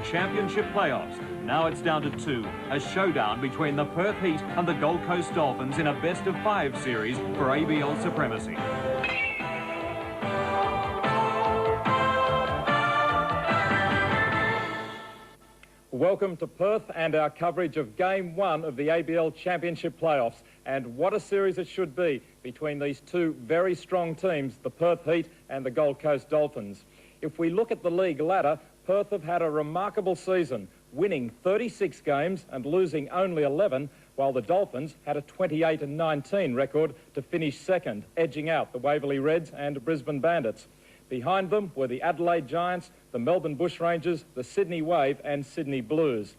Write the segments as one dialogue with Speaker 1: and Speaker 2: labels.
Speaker 1: Championship playoffs. Now it's down to 2. A showdown between the Perth Heat and the Gold Coast Dolphins in a best-of-5 series for ABL supremacy. Welcome to Perth and our coverage of Game 1 of the ABL Championship playoffs. And what a series it should be between these two very strong teams, the Perth Heat and the Gold Coast Dolphins. If we look at the league ladder, Perth have had a remarkable season, winning 36 games and losing only 11, while the Dolphins had a 28-19 record to finish second, edging out the Waverley Reds and Brisbane Bandits. Behind them were the Adelaide Giants, the Melbourne Bushrangers, the Sydney Wave and Sydney Blues.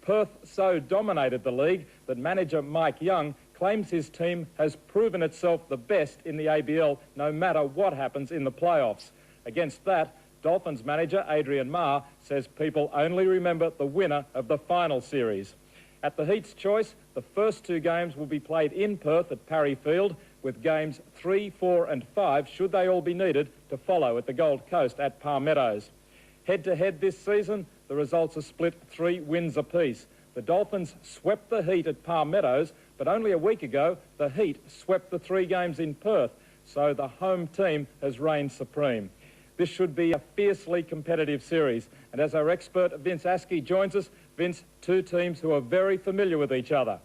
Speaker 1: Perth so dominated the league that manager Mike Young claims his team has proven itself the best in the ABL no matter what happens in the playoffs. Against that, Dolphins manager Adrian Marr says people only remember the winner of the final series. At the Heat's choice, the first 2 games will be played in Perth at Parry Field, with games 3, 4 and 5, should they all be needed, to follow at the Gold Coast at Palmettos. Head-to-head this season, the results are split 3 wins apiece. The Dolphins swept the Heat at Palmettos, but only a week ago, the Heat swept the 3 games in Perth, so the home team has reigned supreme. This should be a fiercely competitive series. And as our expert Vince Askey joins us, Vince, 2 teams who are very familiar with each other.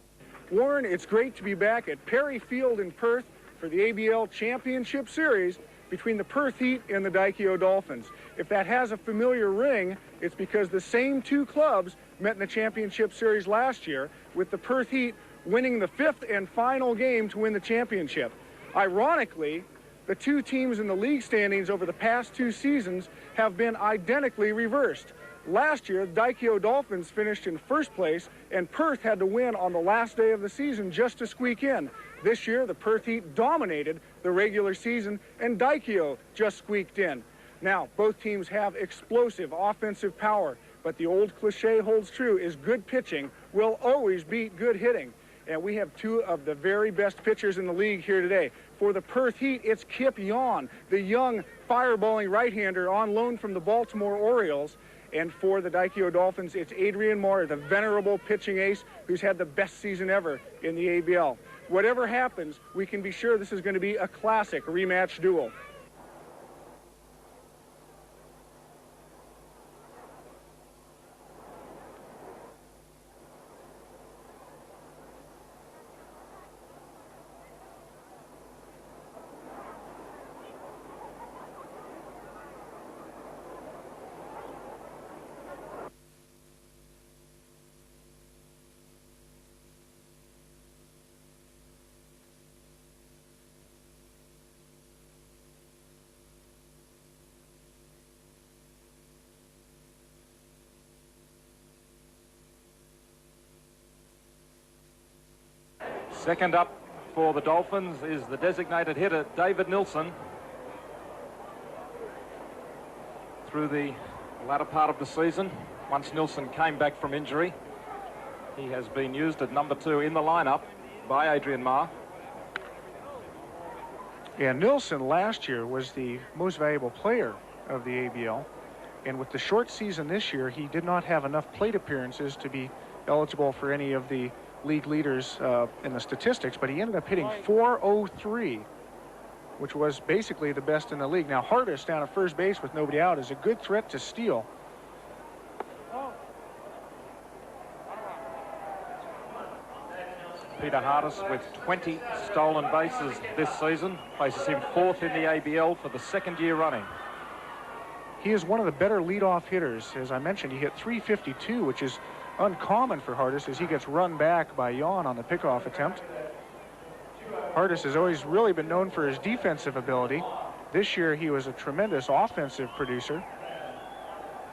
Speaker 2: Warren, it's great to be back at Parry Field in Perth for the ABL Championship Series between the Perth Heat and the Daikyo Dolphins. If that has a familiar ring, it's because the same 2 clubs met in the Championship Series last year, with the Perth Heat winning the 5th and final game to win the championship. Ironically, the 2 teams in the league standings over the past 2 seasons have been identically reversed. Last year, the Daikyo Dolphins finished in first place, and Perth had to win on the last day of the season just to squeak in. This year, the Perth Heat dominated the regular season, and Daikyo just squeaked in. Now, both teams have explosive offensive power, but the old cliche holds true, is good pitching will always beat good hitting. And we have 2 of the very best pitchers in the league here today. For the Perth Heat, it's Kip Yawn, the young fireballing right-hander on loan from the Baltimore Orioles. And for the Daikyo Dolphins, it's Adrian Marr, the venerable pitching ace who's had the best season ever in the ABL. Whatever happens, we can be sure this is going to be a classic rematch duel.
Speaker 1: Second up for the Dolphins is the designated hitter, David Nilsson. Through the latter part of the season, once Nilsson came back from injury, he has been used at number 2 in the lineup by Adrian Marr.
Speaker 2: Yeah, Nilsson last year was the most valuable player of the ABL. And with the short season this year, he did not have enough plate appearances to be eligible for any of the league leaders in the statistics, but he ended up hitting .403, which was basically the best in the league. Now, Hardis down at first base with nobody out is a good threat to steal.
Speaker 1: Peter Hardis with 20 stolen bases this season places him 4th in the ABL for the 2nd year running.
Speaker 2: He is one of the better leadoff hitters. As I mentioned, he hit .352, which is uncommon for Hardis, as he gets run back by Yawn on the pickoff attempt. Hardis has always really been known for his defensive ability. This year he was a tremendous offensive producer,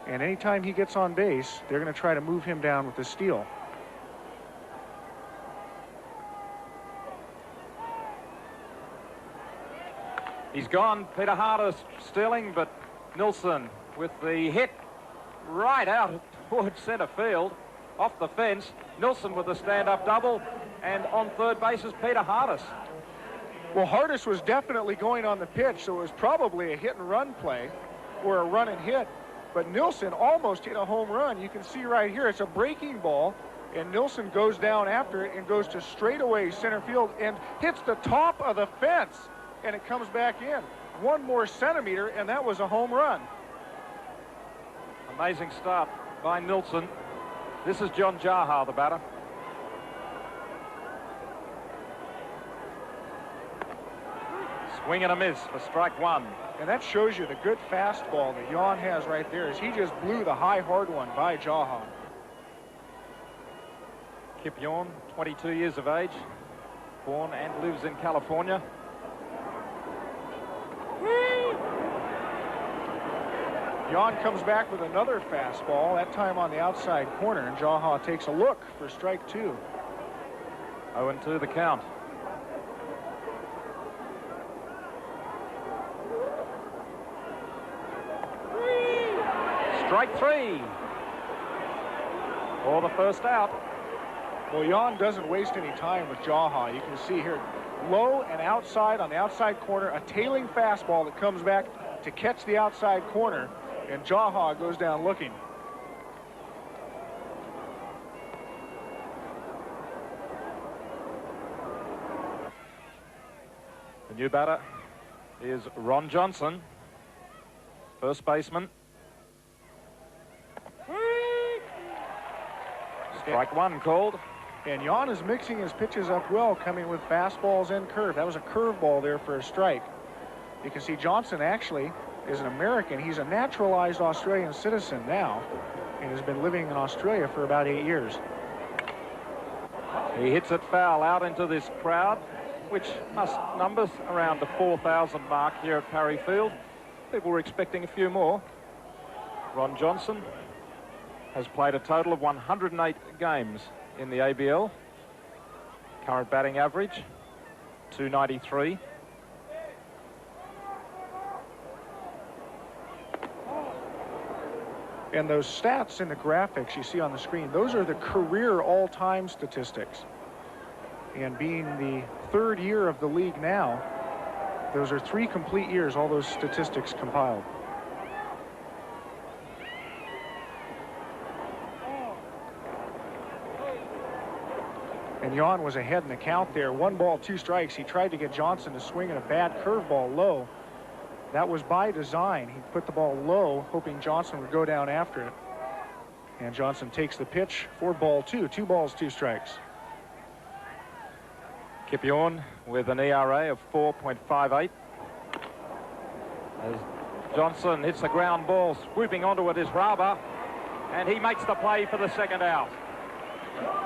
Speaker 2: and anytime he gets on base, they're going to try to move him down with a steal.
Speaker 1: He's gone, Peter Hardis stealing, but Nilsson with the hit right out towards centre field. Off the fence, Nilsson with a stand-up double, and on third base is Peter Hardis.
Speaker 2: Well, Hardis was definitely going on the pitch, so it was probably a hit-and-run play or a run-and-hit. but Nilsson almost hit a home run. You can see right here, it's a breaking ball, and Nilsson goes down after it and goes to straightaway center field and hits the top of the fence, and it comes back in. One more centimeter, and that was a home run.
Speaker 1: Amazing start by Nilsson. This is John Jaha, the batter. Swing and a miss for strike one.
Speaker 2: And that shows you the good fastball that Jan has right there, as he just blew the high hard one by Jaha.
Speaker 1: Kip Yorn, 22 years of age, born and lives in California.
Speaker 2: Jan comes back with another fastball, that time on the outside corner, and Jaha takes a look for strike two.
Speaker 1: 0-2 the count. Strike three. For the first out.
Speaker 2: Well, Jan doesn't waste any time with Jaha. You can see here, low and outside on the outside corner, a tailing fastball that comes back to catch the outside corner, and Jaha goes down looking.
Speaker 1: The new batter is Ron Johnson, first baseman. Strike one called.
Speaker 2: And Jan is mixing his pitches up well, coming with fastballs and curve. That was a curveball there for a strike. You can see Johnson actually is an American. He's a naturalized Australian citizen now and has been living in Australia for about 8 years.
Speaker 1: He hits it foul out into this crowd, which must number around the 4,000 mark here at Parry Field. People were expecting a few more. Ron Johnson has played a total of 108 games in the ABL. Current batting average, .293.
Speaker 2: And those stats in the graphics you see on the screen, those are the career all-time statistics. And being the third year of the league now, those are 3 complete years, all those statistics compiled. And Jan was ahead in the count there. 1 ball, 2 strikes. He tried to get Johnson to swing at a bad curveball low. That was by design. He put the ball low, hoping Johnson would go down after it. And Johnson takes the pitch for ball 2. 2 balls, 2 strikes.
Speaker 1: Kip Yorn with an ERA of 4.58. As Johnson hits the ground ball, swooping onto it is Raba, and he makes the play for the second out.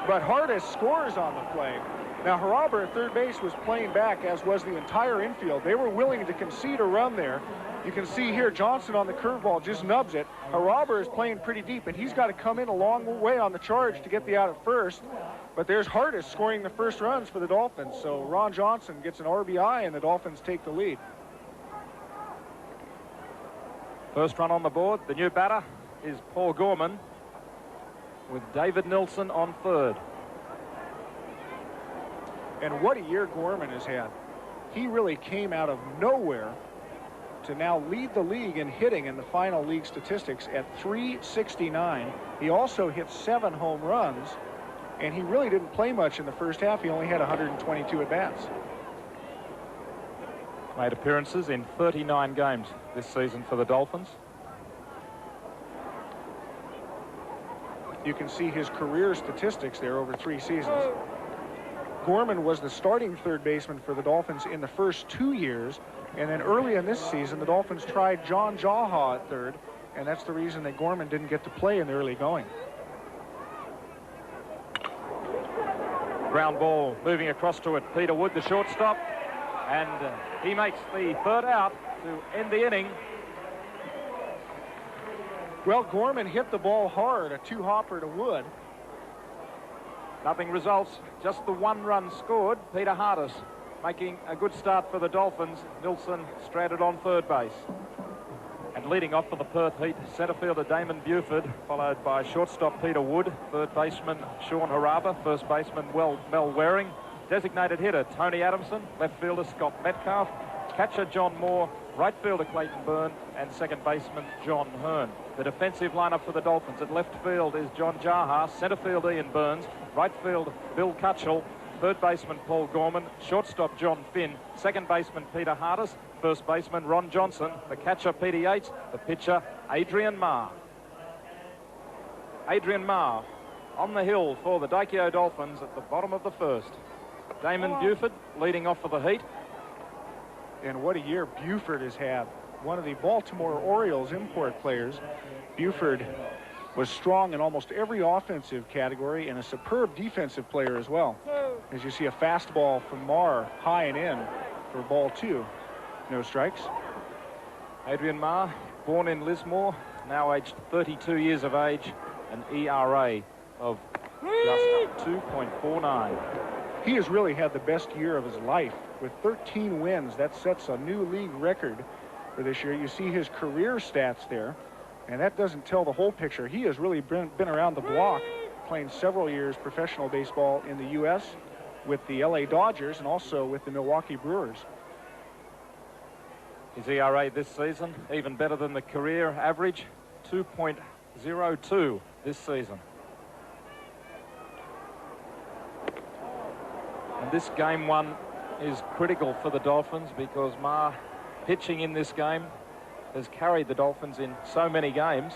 Speaker 2: But Hardis scores on the play. Now, Haraba at third base was playing back, as was the entire infield. They were willing to concede a run there. You can see here Johnson on the curveball just nubs it. Haraba is playing pretty deep, and he's got to come in a long way on the charge to get the out at first. But there's Hardis scoring the first runs for the Dolphins. So Ron Johnson gets an RBI, and the Dolphins take the lead.
Speaker 1: First run on the board. The new batter is Paul Gorman, with David Nilsson on third.
Speaker 2: And what a year Gorman has had. He really came out of nowhere to now lead the league in hitting in the final league statistics at .369. He also hit 7 home runs, and he really didn't play much in the first half. He only had 122 at-bats.
Speaker 1: Made appearances in 39 games this season for the Dolphins.
Speaker 2: You can see his career statistics there over 3 seasons. Gorman was the starting third baseman for the Dolphins in the first 2 years, and then early in this season the Dolphins tried John Jaha at third, and that's the reason that Gorman didn't get to play in the early going.
Speaker 1: Ground ball moving across to it. Peter Wood, the shortstop, and he makes the third out to end the inning.
Speaker 2: Well, Gorman hit the ball hard, a 2-hopper to Wood.
Speaker 1: Nothing results, just the 1 run scored. Peter Hardis making a good start for the Dolphins. Nilsson stranded on third base. And leading off for the Perth Heat, centre fielder Damon Buford, followed by shortstop Peter Wood, third baseman Sean Haraba, first baseman Mel Waring, designated hitter Tony Adamson, left fielder Scott Metcalf, catcher John Moore, right fielder Clayton Byrne, and second baseman John Hearn. The defensive lineup for the Dolphins: at left field is John Jaha, centre field Ian Burns, right field Bill Cutchell, third baseman Paul Gorman, shortstop John Finn, second baseman Peter Hardis, first baseman Ron Johnson, the catcher Peter Yates, the pitcher Adrian Marr. Adrian Marr on the hill for the Daikyo Dolphins at the bottom of the first. Damon Buford leading off for the Heat.
Speaker 2: And what a year Buford has had. One of the Baltimore Orioles import players. Buford was strong in almost every offensive category and a superb defensive player as well. As you see, a fastball from Marr, high and in for ball 2. No strikes.
Speaker 1: Adrian Marr, born in Lismore, now aged 32 years of age, an ERA of just 2.49.
Speaker 2: He has really had the best year of his life with 13 wins. That sets a new league record for this year. You see his career stats there, and that doesn't tell the whole picture. He has really been around the block, playing several years professional baseball in the U.S. with the LA Dodgers and also with the Milwaukee Brewers.
Speaker 1: His ERA this season, even better than the career average, 2.02 this season. And this game one is critical for the Dolphins because Marr, pitching in this game, has carried the Dolphins in so many games.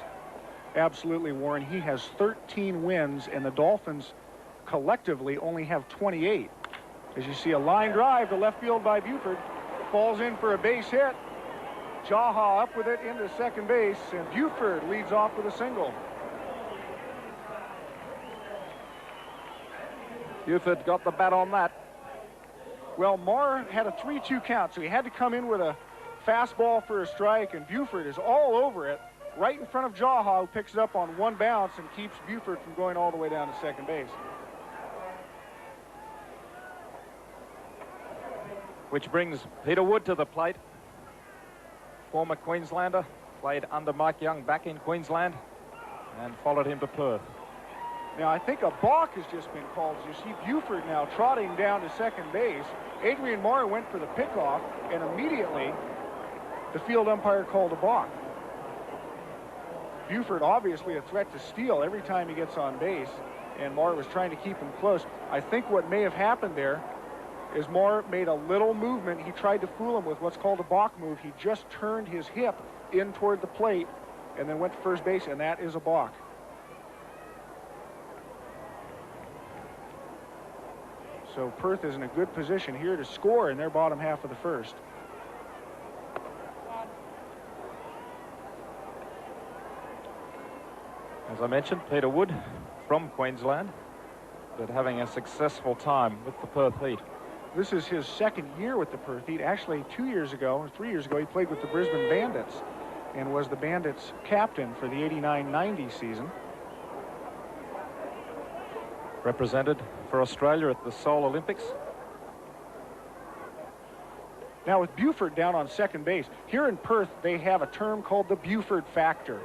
Speaker 2: Absolutely, Warren. He has 13 wins, and the Dolphins collectively only have 28. As you see, a line drive to left field by Buford. Falls in for a base hit. Jaha up with it into second base, and Buford leads off with a single.
Speaker 1: Buford got the bat on that.
Speaker 2: Well, Marr had a 3-2 count, so he had to come in with a fastball for a strike, and Buford is all over it, right in front of Jaha, who picks it up on one bounce and keeps Buford from going all the way down to second base.
Speaker 1: Which brings Peter Wood to the plate. Former Queenslander, played under Mike Young back in Queensland and followed him to Perth.
Speaker 2: Now, I think a balk has just been called. You see Buford now trotting down to second base. Adrian Marr went for the pickoff, and immediately the field umpire called a balk. Buford obviously a threat to steal every time he gets on base, and Marr was trying to keep him close. I think what may have happened there is Marr made a little movement. He tried to fool him with what's called a balk move. He just turned his hip in toward the plate and then went to first base, and that is a balk. So Perth is in a good position here to score in their bottom half of the first.
Speaker 1: As I mentioned, Peter Wood from Queensland, but having a successful time with the Perth Heat.
Speaker 2: This is his second year with the Perth Heat. Actually, 2 years ago, or 3 years ago, he played with the Brisbane Bandits and was the Bandits captain for the 89-90 season.
Speaker 1: Represented for Australia at the Seoul Olympics.
Speaker 2: Now with Buford down on second base, here in Perth they have a term called the Buford factor,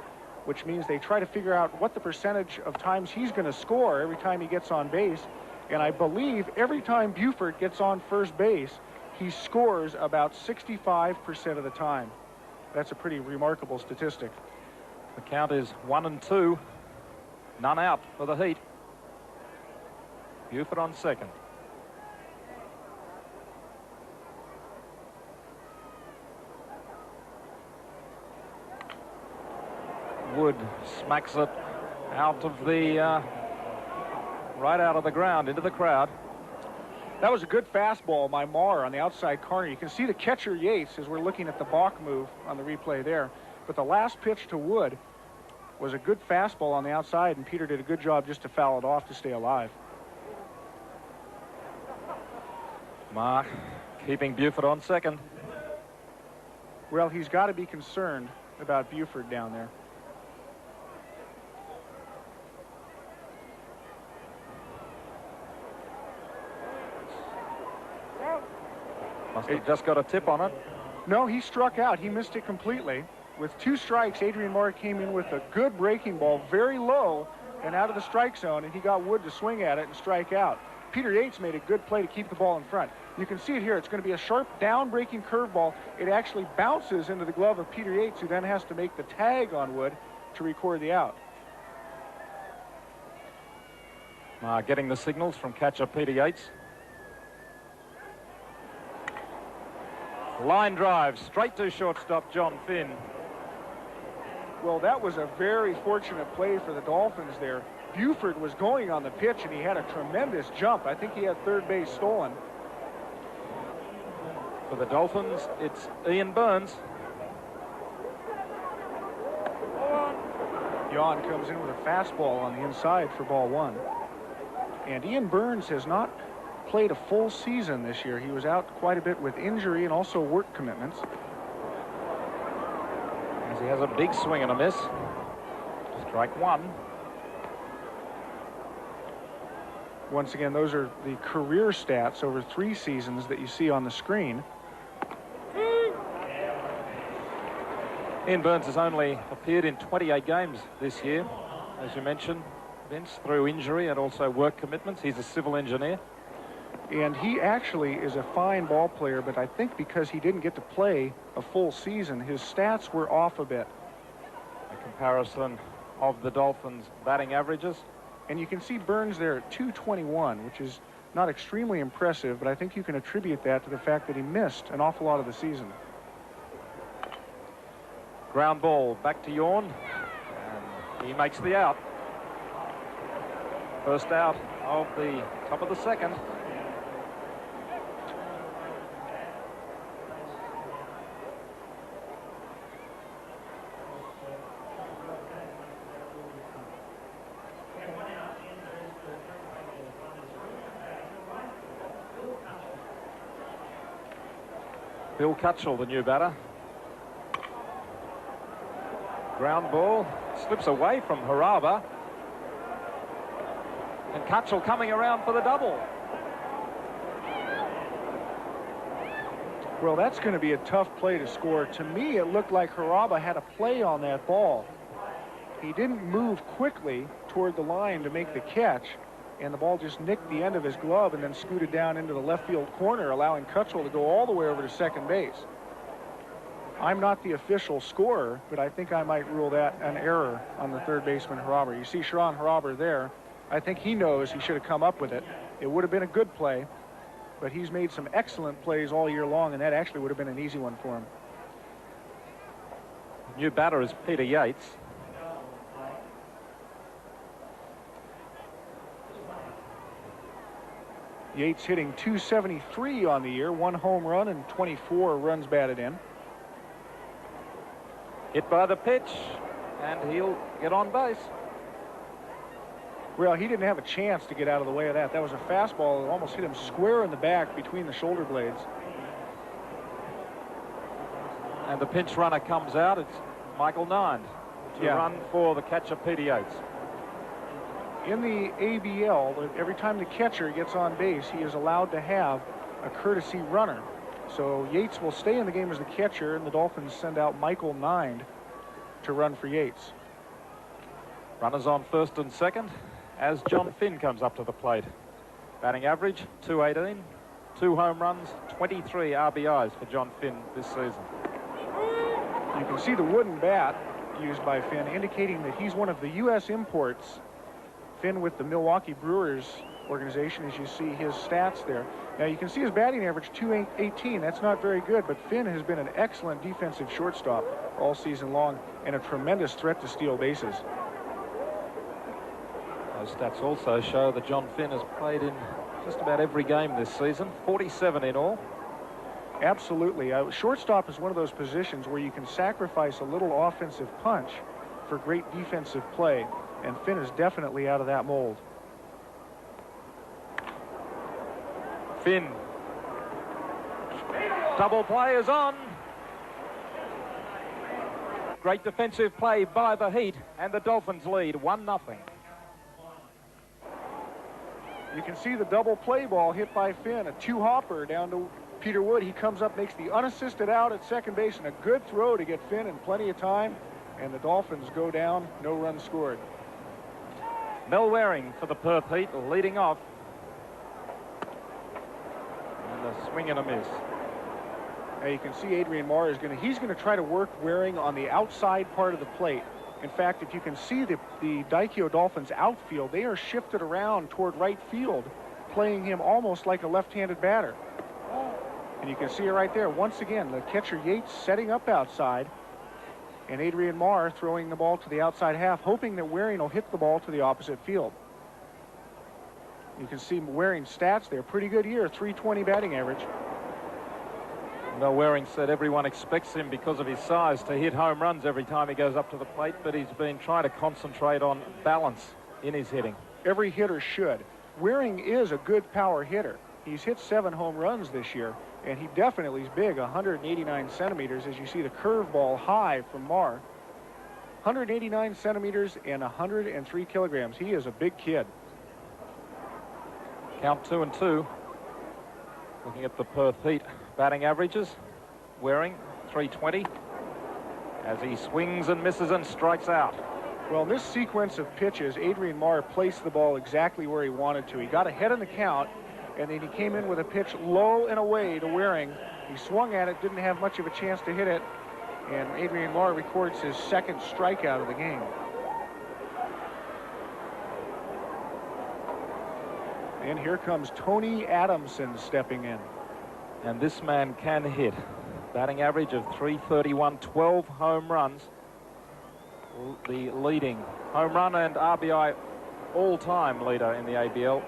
Speaker 2: which means they try to figure out what the percentage of times he's going to score every time he gets on base. And I believe every time Buford gets on first base, he scores about 65% of the time. That's a pretty remarkable statistic.
Speaker 1: The count is 1-2, none out for the Heat. Buford on second. Wood smacks it out of the right out of the ground into the crowd.
Speaker 2: That was a good fastball by Marr on the outside corner. You can see the catcher Yates as we're looking at the balk move on the replay there. But the last pitch to Wood was a good fastball on the outside, and Peter did a good job just to foul it off to stay alive.
Speaker 1: Marr keeping Buford on second.
Speaker 2: Well, he's got to be concerned about Buford down there.
Speaker 1: Must have just got a tip on it.
Speaker 2: No, he struck out. He missed it completely. With 2 strikes, Adrian Marr came in with a good breaking ball, very low and out of the strike zone, and he got Wood to swing at it and strike out. Peter Yates made a good play to keep the ball in front. You can see it here. It's going to be a sharp down-breaking curveball. It actually bounces into the glove of Peter Yates, who then has to make the tag on Wood to record the out.
Speaker 1: Getting the signals from catcher Peter Yates. Line drive straight to shortstop John Finn.
Speaker 2: Well, that was a very fortunate play for the Dolphins there. Buford was going on the pitch, and he had a tremendous jump. I think he had third base stolen.
Speaker 1: For the Dolphins, it's Ian Burns.
Speaker 2: Yon comes in with a fastball on the inside for ball one. And Ian Burns has not played a full season this year. He was out quite a bit with injury and also work commitments.
Speaker 1: As he has a big swing and a miss. Strike one.
Speaker 2: Once again, those are the career stats over 3 seasons that you see on the screen.
Speaker 1: Ian Burns has only appeared in 28 games this year, as you mentioned, Vince, through injury and also work commitments. He's a civil engineer.
Speaker 2: And he actually is a fine ball player, but I think because he didn't get to play a full season, his stats were off a bit.
Speaker 1: A comparison of the Dolphins' batting averages.
Speaker 2: And you can see Burns there at 221, which is not extremely impressive, but I think you can attribute that to the fact that he missed an awful lot of the season.
Speaker 1: Ground ball back to Yorn, and he makes the out. First out of the top of the second. Bill Cutchell, the new batter. Ground ball slips away from Haraba. And Cutchell coming around for the double.
Speaker 2: Well, that's going to be a tough play to score. To me, it looked like Haraba had a play on that ball. He didn't move quickly toward the line to make the catch, and the ball just nicked the end of his glove and then scooted down into the left field corner, allowing Cutchell to go all the way over to second base. I'm not the official scorer, but I think I might rule that an error on the third baseman, Haraba. You see Sharon Haraba there. I think he knows he should have come up with it. It would have been a good play, but he's made some excellent plays all year long, and that actually would have been an easy one for him.
Speaker 1: New batter is Peter Yates.
Speaker 2: Yates hitting .273 on the year, 1 home run and 24 runs batted in.
Speaker 1: Hit by the pitch, and he'll get on base.
Speaker 2: Well, he didn't have a chance to get out of the way of that. That was a fastball that almost hit him square in the back between the shoulder blades.
Speaker 1: And the pinch runner comes out. It's Michael Nine to run for the catcher, Peter Yates.
Speaker 2: In the ABL, every time the catcher gets on base, he is allowed to have a courtesy runner. So Yates will stay in the game as the catcher, and the Dolphins send out Michael Nine to run for Yates.
Speaker 1: Runners on first and second as John Finn comes up to the plate. Batting average, .218, 2 home runs, 23 RBIs for John Finn this season.
Speaker 2: You can see the wooden bat used by Finn, indicating that he's one of the U.S. imports. Finn with the Milwaukee Brewers organization, as you see his stats there. Now you can see his batting average, .218. That's not very good, but Finn has been an excellent defensive shortstop all season long and a tremendous threat to steal bases.
Speaker 1: Those stats also show that John Finn has played in just about every game this season, 47 in all.
Speaker 2: Absolutely. Shortstop is one of those positions where you can sacrifice a little offensive punch for great defensive play, and Finn is definitely out of that mold.
Speaker 1: Finn. Double play is on. Great defensive play by the Heat, and the Dolphins lead 1-0.
Speaker 2: You can see the double play ball hit by Finn, a 2-hopper down to Peter Wood. He comes up, makes the unassisted out at second base, and a good throw to get Finn in plenty of time, and the Dolphins go down, no runs scored.
Speaker 1: Mel Waring for the Perth Heat leading off. Swing and a miss.
Speaker 2: Now you can see Adrian Marr he's going to try to work Waring on the outside part of the plate. In fact, if you can see the Daikyo Dolphins outfield, they are shifted around toward right field, playing him almost like a left-handed batter. And you can see it right there. Once again, the catcher Yates setting up outside, and Adrian Marr throwing the ball to the outside half, hoping that Waring will hit the ball to the opposite field. You can see Waring's stats there. Pretty good year, .320 batting average.
Speaker 1: Well, Waring said everyone expects him because of his size to hit home runs every time he goes up to the plate, but he's been trying to concentrate on balance in his hitting.
Speaker 2: Every hitter should. Waring is a good power hitter. He's hit 7 home runs this year, and he definitely is big, 189 centimeters, as you see the curveball high from Marr. 189 centimeters and 103 kilograms. He is a big kid.
Speaker 1: Count 2-2. Looking at the Perth Heat batting averages, Waring .320 as he swings and misses and strikes out.
Speaker 2: Well, in this sequence of pitches, Adrian Marr placed the ball exactly where he wanted to. He got ahead in the count, and then he came in with a pitch low and away to Waring. He swung at it, didn't have much of a chance to hit it, and Adrian Marr records his second strikeout of the game. And here comes Tony Adamson stepping in.
Speaker 1: And this man can hit. Batting average of .331, 12 home runs. The leading home run and RBI all-time leader in the ABL.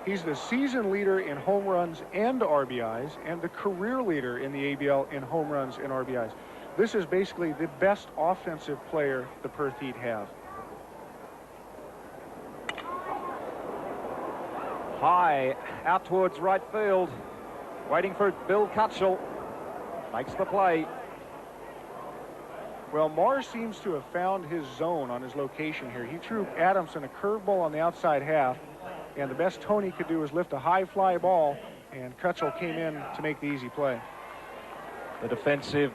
Speaker 2: He's the season leader in home runs and RBIs, and the career leader in the ABL in home runs and RBIs. This is basically the best offensive player the Perth Heat have.
Speaker 1: High out towards right field, waiting for Bill Cutchell. Makes the play.
Speaker 2: Well, Marr seems to have found his zone on his location here. He threw Adamson a curveball on the outside half, and the best Tony could do was lift a high fly ball, and Cutchell came in to make the easy play.
Speaker 1: The defensive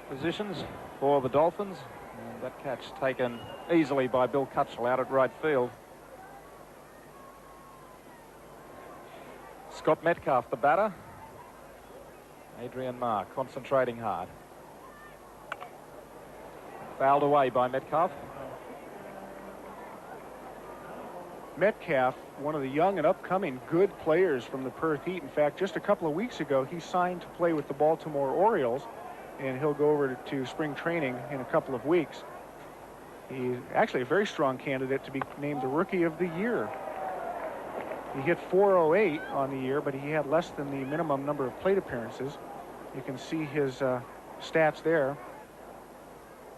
Speaker 1: positions for the Dolphins, and that catch taken easily by Bill Cutchell out at right field. Scott Metcalf, the batter. Adrian Marr concentrating hard. Fouled away by Metcalf.
Speaker 2: Metcalf, one of the young and upcoming good players from the Perth Heat. In fact, just a couple of weeks ago, he signed to play with the Baltimore Orioles, and he'll go over to spring training in a couple of weeks. He's actually a very strong candidate to be named the Rookie of the Year. He hit .408 on the year, but he had less than the minimum number of plate appearances. You can see his stats there.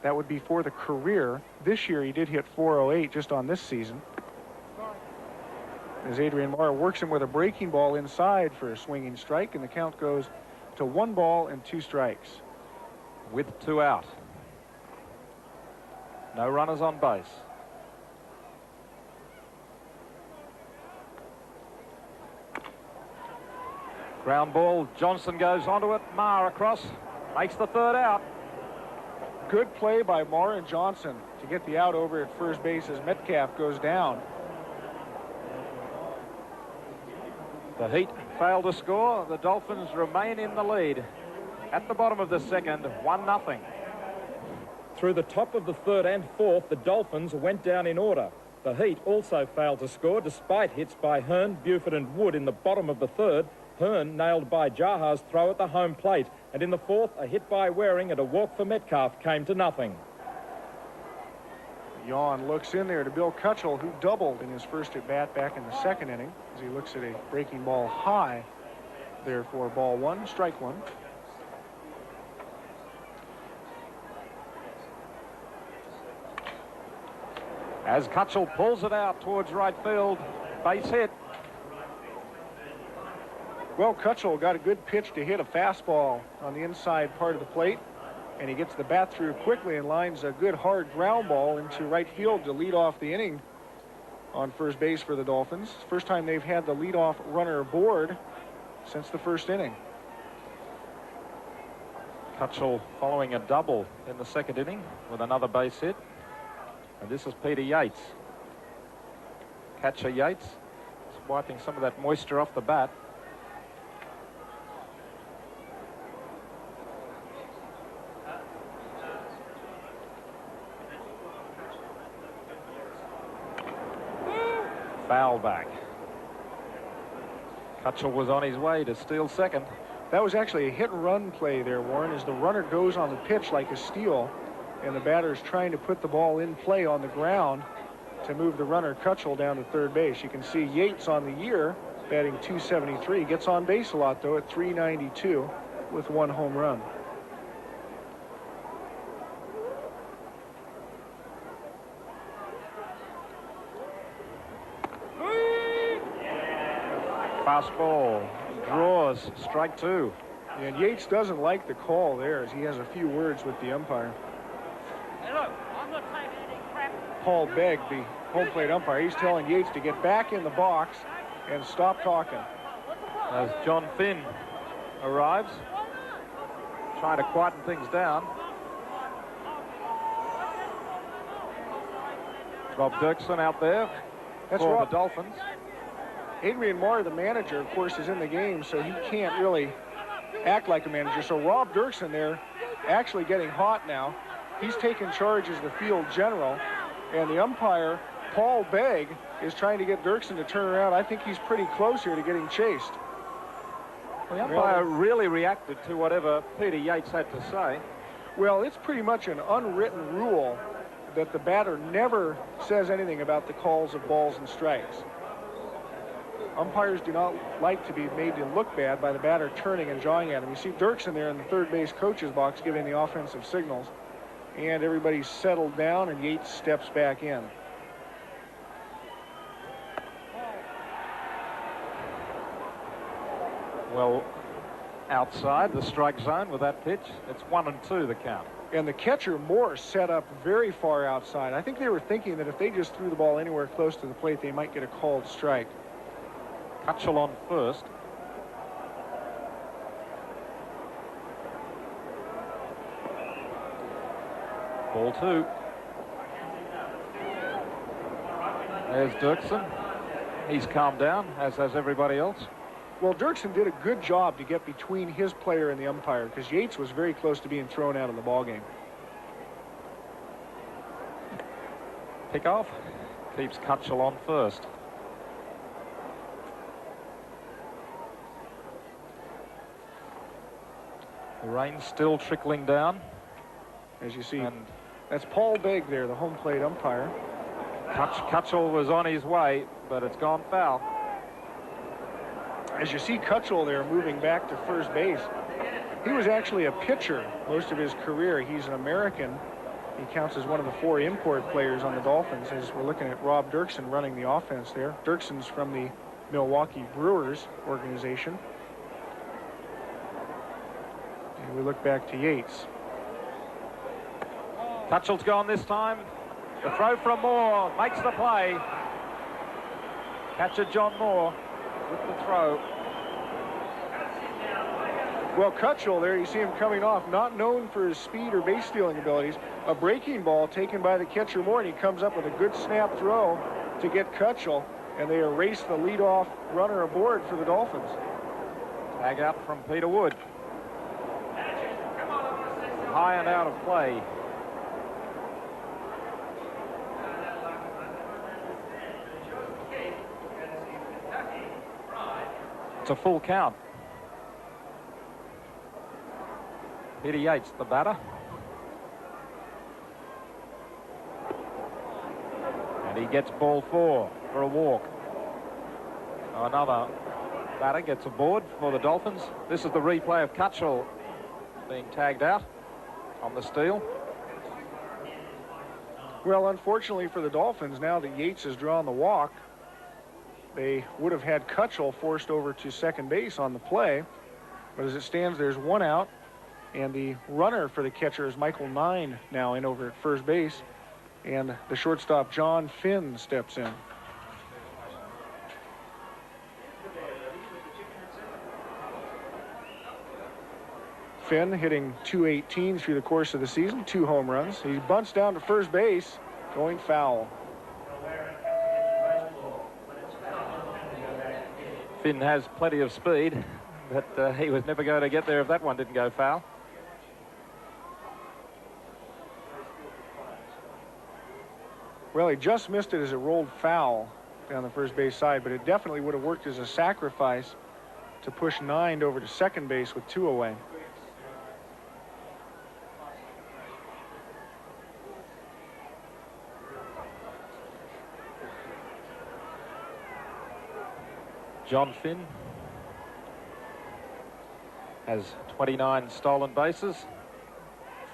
Speaker 2: That would be for the career. This year he did hit .408 just on this season. As Adrian Marr works him with a breaking ball inside for a swinging strike, and the count goes to 1 ball and 2 strikes.
Speaker 1: With 2 out. No runners on base. Ground ball, Johnson goes onto it, Marr across, makes the 3rd out.
Speaker 2: Good play by Marr and Johnson to get the out over at first base as Metcalf goes down.
Speaker 1: The Heat fail to score. The Dolphins remain in the lead. At the bottom of the 2nd, 1-0. Through the top of the 3rd and 4th, the Dolphins went down in order. The Heat also failed to score despite hits by Hearn, Buford and Wood in the bottom of the 3rd. Hearn nailed by Jaha's throw at the home plate, and in the 4th a hit by Waring and a walk for Metcalf came to nothing.
Speaker 2: Yawn looks in there to Bill Cutchell, who doubled in his first at bat back in the 2nd inning, as he looks at a breaking ball high there for ball 1, strike 1.
Speaker 1: As Cutchell pulls it out towards right field, base hit.
Speaker 2: Well, Cutchell got a good pitch to hit a fastball on the inside part of the plate, and he gets the bat through quickly and lines a good hard ground ball into right field to lead off the inning on first base for the Dolphins. First time they've had the leadoff runner aboard since the 1st inning.
Speaker 1: Cutchell following a double in the 2nd inning with another base hit. And this is Peter Yates. Catcher Yates is wiping some of that moisture off the bat.
Speaker 3: Foul back. Kutchel was on his way to steal second.
Speaker 2: That was actually a hit-and-run play there, Warren, as the runner goes on the pitch like a steal, and the batter is trying to put the ball in play on the ground to move the runner Kutchel down to third base. You can see Yates on the year batting .273. Gets on base a lot, though, at .392 with 1 home run.
Speaker 3: Fastball, draws, strike 2.
Speaker 2: And Yates doesn't like the call there, as he has a few words with the umpire.
Speaker 4: Hey, look, I'm not taking any crap.
Speaker 2: Paul Begg, the home plate umpire, he's telling Yates to get back in the box and stop talking.
Speaker 3: As John Finn arrives, trying to quieten things down. Rob Dirksen out there for the Dolphins.
Speaker 2: Adrian Moore, the manager, of course, is in the game, so he can't really act like a manager. So Rob Dirksen there actually getting hot now. He's taking charge as the field general, and the umpire, Paul Begg, is trying to get Dirksen to turn around. I think he's pretty close here to getting chased.
Speaker 3: The umpire really reacted to whatever Peter Yates had to say.
Speaker 2: Well, it's pretty much an unwritten rule that the batter never says anything about the calls of balls and strikes. Umpires do not like to be made to look bad by the batter turning and jawing at him. You see Dirksen there in the third base coach's box giving the offensive signals, and everybody's settled down, and Yates steps back in.
Speaker 3: Well, outside the strike zone with that pitch, it's 1-2 the count.
Speaker 2: And the catcher, Moore, set up very far outside. I think they were thinking that if they just threw the ball anywhere close to the plate, they might get a called strike.
Speaker 3: Kutchel on first. Ball 2. There's Dirksen. He's calmed down, as has everybody else.
Speaker 2: Well, Dirksen did a good job to get between his player and the umpire, because Yates was very close to being thrown out of the ballgame.
Speaker 3: Pickoff keeps Kutchel on first. The rain's still trickling down.
Speaker 2: As you see,
Speaker 3: and
Speaker 2: that's Paul Begg there, the home plate umpire.
Speaker 3: Kutchel was on his way, but it's gone foul.
Speaker 2: As you see Kutchel there moving back to first base. He was actually a pitcher most of his career. He's an American. He counts as one of the 4 import players on the Dolphins, as we're looking at Rob Dirksen running the offense there. Dirksen's from the Milwaukee Brewers organization. And we look back to Yates.
Speaker 3: Kutchel's gone this time. The throw from Moore makes the play. Catcher John Moore with the throw.
Speaker 2: Well, Kutchel there, you see him coming off, not known for his speed or base stealing abilities. A breaking ball taken by the catcher Moore, and he comes up with a good snap throw to get Kutchel, and they erase the leadoff runner aboard for the Dolphins.
Speaker 3: Tag out from Peter Wood. High and out of play. It's a full count. Peter Yates, the batter. And he gets ball 4 for a walk. Another batter gets aboard for the Dolphins. This is the replay of Kutchel being tagged out on the steal.
Speaker 2: Well, unfortunately for the Dolphins, now that Yates has drawn the walk, they would have had Kutchel forced over to second base on the play. But as it stands, there's 1 out, and the runner for the catcher is Michael Nine now in over at first base, and the shortstop John Finn steps in. Finn hitting .218 through the course of the season, 2 home runs. He bunts down to first base, going foul.
Speaker 3: Finn has plenty of speed, but he was never going to get there if that one didn't go foul.
Speaker 2: Well, he just missed it as it rolled foul, down the first base side, but it definitely would have worked as a sacrifice to push 9 over to second base with 2 away.
Speaker 3: John Finn has 29 stolen bases,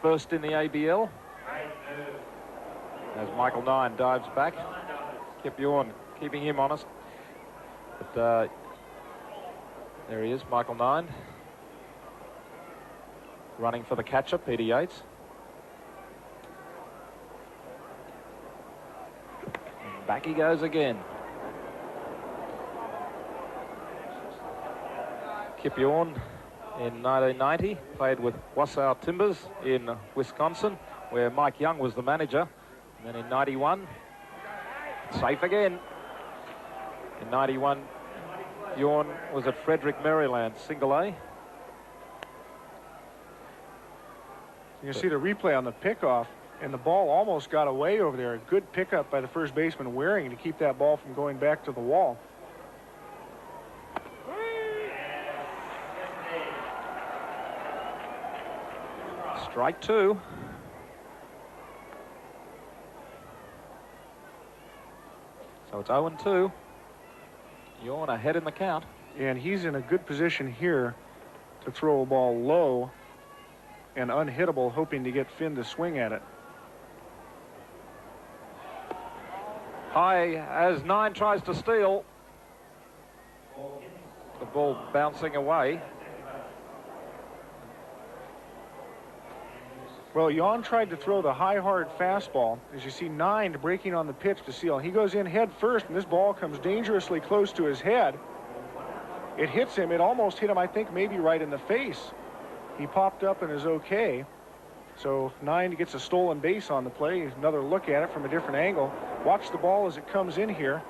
Speaker 3: first in the ABL. As Michael Nine dives back, Kip Yorn keeping him honest. But there he is, Michael Nine, running for the catcher, Peter Yates. And back he goes again. Kip Yorn in 1990 played with Wausau Timbers in Wisconsin, where Mike Young was the manager. And then in 91, safe again. In 91, Yorn was at Frederick, Maryland, single A.
Speaker 2: You can see the replay on the pickoff, and the ball almost got away over there. A good pickup by the first baseman Waring to keep that ball from going back to the wall.
Speaker 3: Strike 2. So it's 0-2. Yorn ahead in the count.
Speaker 2: And he's in a good position here to throw a ball low and unhittable, hoping to get Finn to swing at it.
Speaker 3: High as Nine tries to steal. The ball bouncing away.
Speaker 2: Well, Yon tried to throw the high, hard fastball. As you see, Nine breaking on the pitch to steal. He goes in head first, and this ball comes dangerously close to his head. It hits him. It almost hit him, I think, maybe right in the face. He popped up and is okay. So Nine gets a stolen base on the play. Another look at it from a different angle. Watch the ball as it comes in here.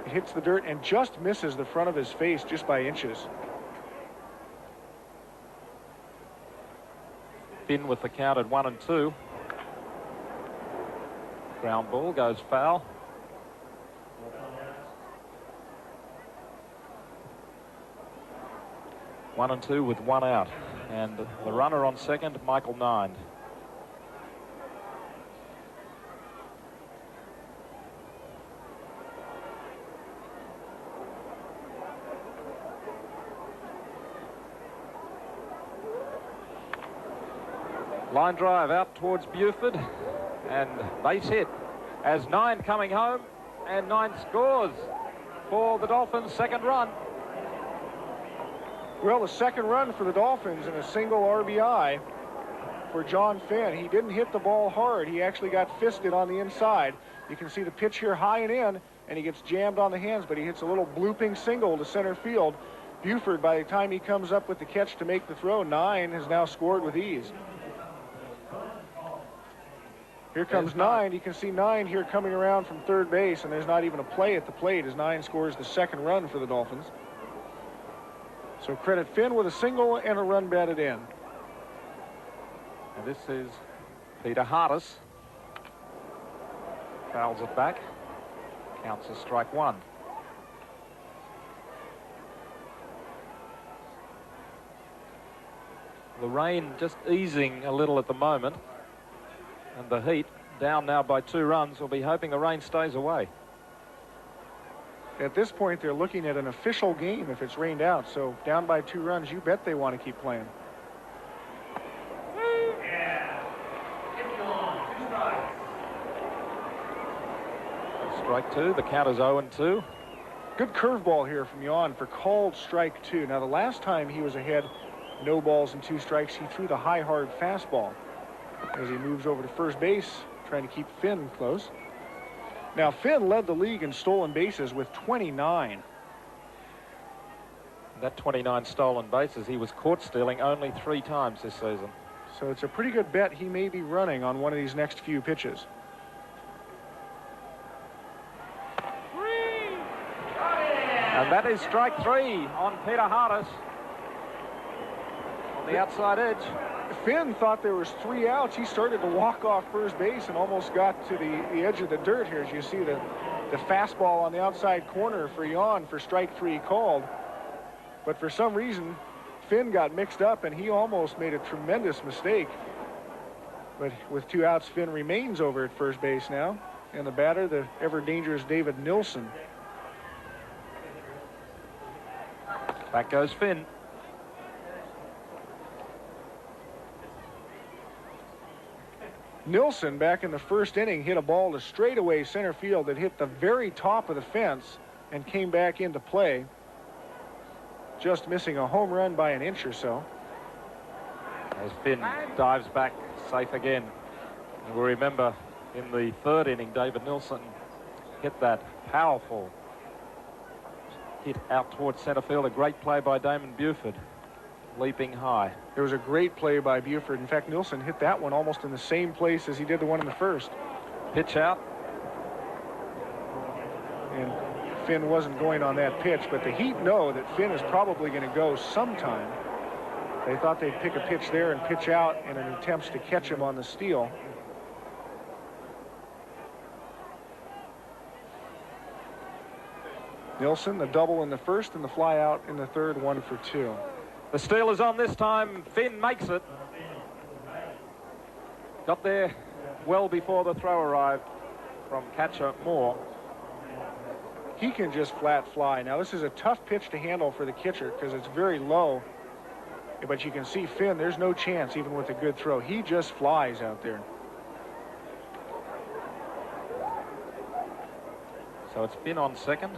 Speaker 2: It hits the dirt and just misses the front of his face just by inches.
Speaker 3: Finn with the count at 1-2. Ground ball goes foul. One and two with 1 out. And the runner on second, Michael Nine. Line drive out towards Buford, and base hit as Nine coming home, and Nine scores for the Dolphins' second run.
Speaker 2: Well, the second run for the Dolphins and a single RBI for John Finn. He didn't hit the ball hard. He actually got fisted on the inside. You can see the pitch here high and in, and he gets jammed on the hands, but he hits a little blooping single to center field. Buford, by the time he comes up with the catch to make the throw, Nine has now scored with ease. Here comes Nine. You can see Nine here coming around from third base, and there's not even a play at the plate as Nine scores the second run for the Dolphins. So credit Finn with a single and a run batted in.
Speaker 3: And this is Peter Hardis. Fouls it back. Counts as strike 1. The rain just easing a little at the moment. And the Heat, down now by 2 runs, will be hoping the rain stays away.
Speaker 2: At this point, they're looking at an official game if it's rained out. So down by 2 runs, you bet they want to keep playing.
Speaker 3: Strike 2. The count is 0-2.
Speaker 2: Good curveball here from Yon for called strike 2. Now, the last time he was ahead, no balls and 2 strikes, he threw the high, hard fastball as he moves over to first base, trying to keep Finn close. Now, Finn led the league in stolen bases with 29.
Speaker 3: That 29 stolen bases, he was caught stealing only 3 times this season.
Speaker 2: So it's a pretty good bet he may be running on one of these next few pitches.
Speaker 3: And that is strike 3 on Peter Hardis on the outside edge.
Speaker 2: Finn thought there was 3 outs. He started to walk off first base and almost got to the edge of the dirt here. As you see the fastball on the outside corner for Yon for strike 3 called. But for some reason, Finn got mixed up and he almost made a tremendous mistake. But with 2 outs, Finn remains over at first base now. And the batter, the ever-dangerous David Nilsson.
Speaker 3: Back goes Finn.
Speaker 2: Nilsson, back in the first inning, hit a ball to straightaway center field that hit the very top of the fence and came back into play, just missing a home run by an inch or so.
Speaker 3: As Finn dives back, safe again. And we remember in the 3rd inning, David Nilsson hit that powerful hit out towards center field. A great play by Damon Buford, leaping high.
Speaker 2: It was a great play by Buford. In fact, Nilsson hit that one almost in the same place as he did the one in the first.
Speaker 3: Pitch out.
Speaker 2: And Finn wasn't going on that pitch, but the Heat know that Finn is probably going to go sometime. They thought they'd pick a pitch there and pitch out in an attempt to catch him on the steal. Nilsson, the double in the first and the fly out in the third, 1 for 2.
Speaker 3: The steal is on this time. Finn makes it. Got there well before the throw arrived from catcher Moore.
Speaker 2: He can just flat fly. Now, this is a tough pitch to handle for the catcher because it's very low. But you can see Finn, there's no chance even with a good throw. He just flies out there.
Speaker 3: So it's Finn on second.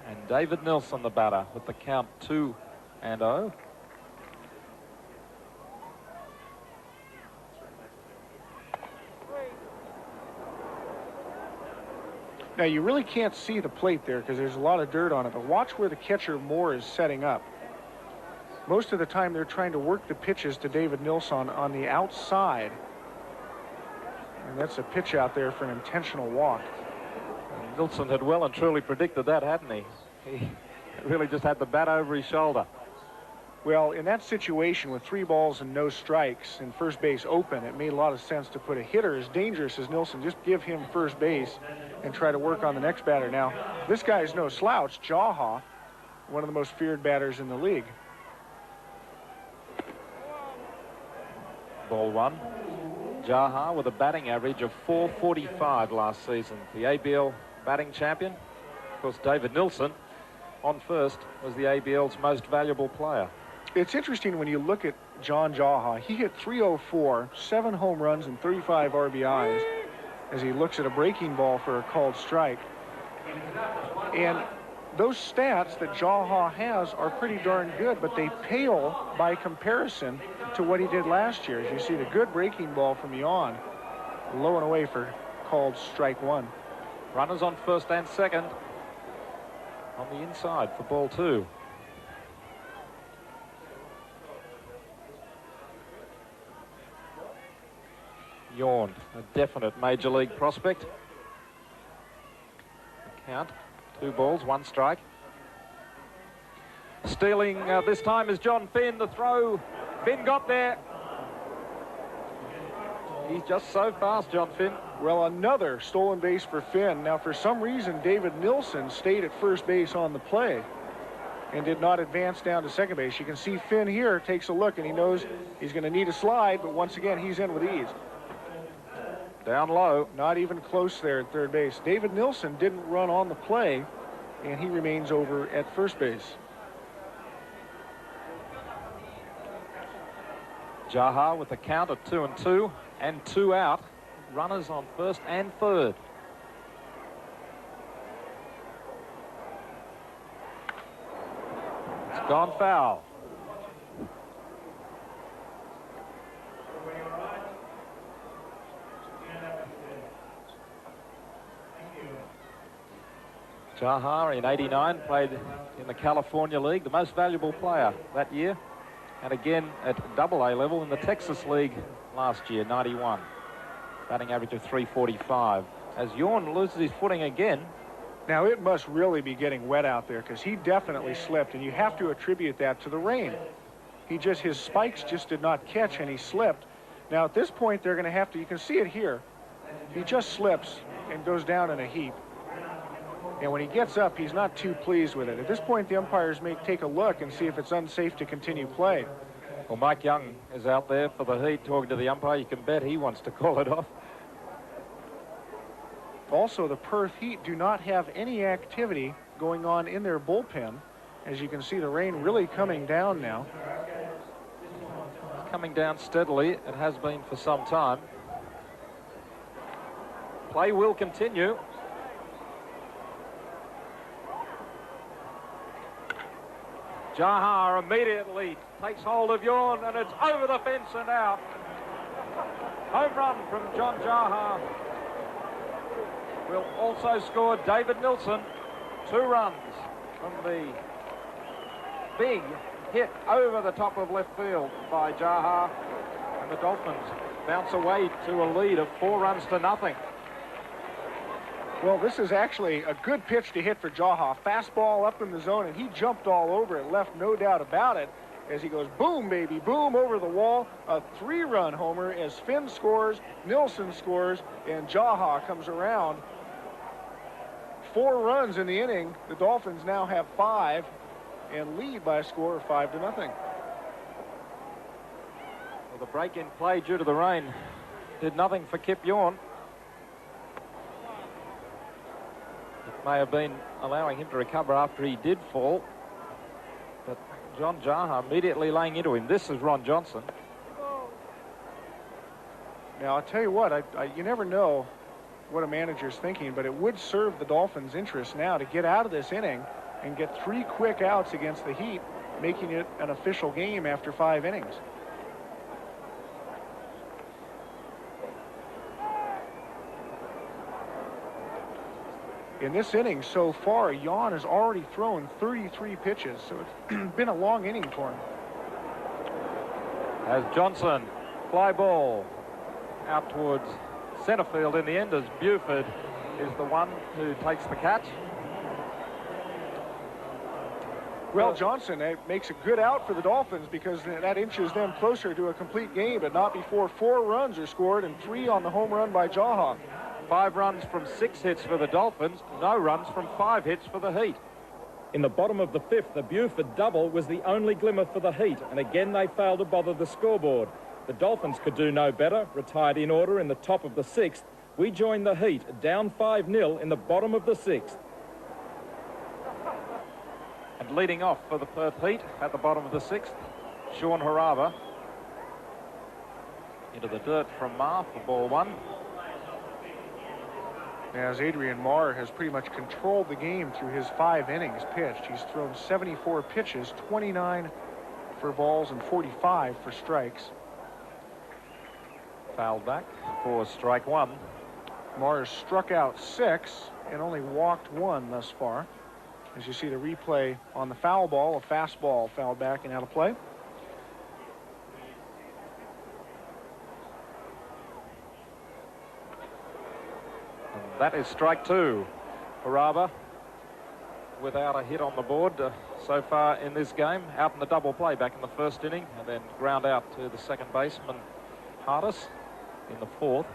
Speaker 3: And David Nilsson, the batter, with the count 2-0.
Speaker 2: Now, you really can't see the plate there because there's a lot of dirt on it. But watch where the catcher Moore is setting up. Most of the time, they're trying to work the pitches to David Nilsson on the outside. And that's a pitch out there for an intentional walk.
Speaker 3: Nilsson had well and truly predicted that, hadn't he? He really just had the bat over his shoulder.
Speaker 2: Well, in that situation with 3 balls and no strikes and first base open, it made a lot of sense to put a hitter as dangerous as Nilsson. Just give him first base and try to work on the next batter. Now, this guy is no slouch. Jaha, one of the most feared batters in the league.
Speaker 3: Ball 1. Jaha with a batting average of .445 last season. The ABL batting champion. Of course, David Nilsson on first was the ABL's most valuable player.
Speaker 2: It's interesting when you look at John Jaha. He hit .304, 7 home runs and 35 RBIs as he looks at a breaking ball for a called strike. And those stats that Jaha has are pretty darn good, but they pale by comparison to what he did last year. As you see the good breaking ball from Yon, low and away for called strike 1.
Speaker 3: Runners on first and second. On the inside for ball 2. Yawn, a definite major league prospect. The count, 2 balls, 1 strike. Stealing this time is John Finn. The throw, Finn got there. He's just so fast, John Finn.
Speaker 2: Well, another stolen base for Finn. Now, for some reason, David Nilsson stayed at first base on the play and did not advance down to second base. You can see Finn here takes a look, and he knows he's going to need a slide, but once again, he's in with ease.
Speaker 3: Down low.
Speaker 2: Not even close there at third base. David Nilsson didn't run on the play, and he remains over at first base.
Speaker 3: Jaha with the count of 2-2 and 2 out. Runners on first and third. It's gone foul. Jaha in '89 played in the California League, the most valuable player that year, and again at AA level in the Texas League last year, '91. Batting average of .345. As Yorn loses his footing again.
Speaker 2: Now, it must really be getting wet out there because he definitely slipped, and you have to attribute that to the rain. his spikes just did not catch and he slipped. Now at this point they're going to have to, you can see it here, he just slips and goes down in a heap. And when he gets up, he's not too pleased with it. At this point, the umpires may take a look and see if it's unsafe to continue play.
Speaker 3: Well, Mike Young is out there for the Heat talking to the umpire. You can bet he wants to call it off.
Speaker 2: Also, the Perth Heat do not have any activity going on in their bullpen. As you can see, the rain really coming down now.
Speaker 3: It's coming down steadily. It has been for some time. Play will continue. Jahar immediately takes hold of Yawn, and it's over the fence and out. Home run from John Jahar. Will also score David Nilsson. 2 runs from the big hit over the top of left field by Jahar. And the Dolphins bounce away to a lead of 4 runs to nothing.
Speaker 2: Well, this is actually a good pitch to hit for Jahar. Fastball up in the zone, and he jumped all over it, left no doubt about it, as he goes boom, baby, boom, over the wall. A 3-run homer as Finn scores, Nilsson scores, and Jahar comes around. 4 runs in the inning. The Dolphins now have 5 and lead by a score of 5-0.
Speaker 3: Well, the break in play due to the rain did nothing for Kip Yawn. It may have been allowing him to recover after he did fall. But John Jahar immediately laying into him. This is Ron Johnson.
Speaker 2: Now, I'll tell you what, you never know what a manager's thinking, but it would serve the Dolphins' interest now to get out of this inning and get 3 quick outs against the Heat, making it an official game after 5 innings. In this inning so far, Yawn has already thrown 33 pitches, so it's been a long inning for him.
Speaker 3: As Johnson, fly ball out towards center field in the end, as Buford is the one who takes the catch.
Speaker 2: Well, Johnson makes a good out for the Dolphins because that inches them closer to a complete game, but not before 4 runs are scored and 3 on the home run by Jahar.
Speaker 3: 5 runs from 6 hits for the Dolphins, no runs from 5 hits for the Heat.
Speaker 1: In the bottom of the 5th, the Buford double was the only glimmer for the Heat, and again they failed to bother the scoreboard. The Dolphins could do no better, retired in order in the top of the 6th. We joined the Heat, down 5-0 in the bottom of the 6th.
Speaker 3: And leading off for the Perth Heat at the bottom of the 6th, Sean Harava. Into the dirt from Marr for ball 1.
Speaker 2: As Adrian Marr has pretty much controlled the game through his 5 innings pitched. He's thrown 74 pitches, 29 for balls and 45 for strikes.
Speaker 3: Fouled back for strike 1.
Speaker 2: Marr has struck out 6 and only walked 1 thus far. As you see the replay on the foul ball, a fastball fouled back and out of play.
Speaker 3: That is strike 2. Harava without a hit on the board so far in this game. Out in the double play back in the 1st inning, and then ground out to the 2nd baseman Hardis in the 4th.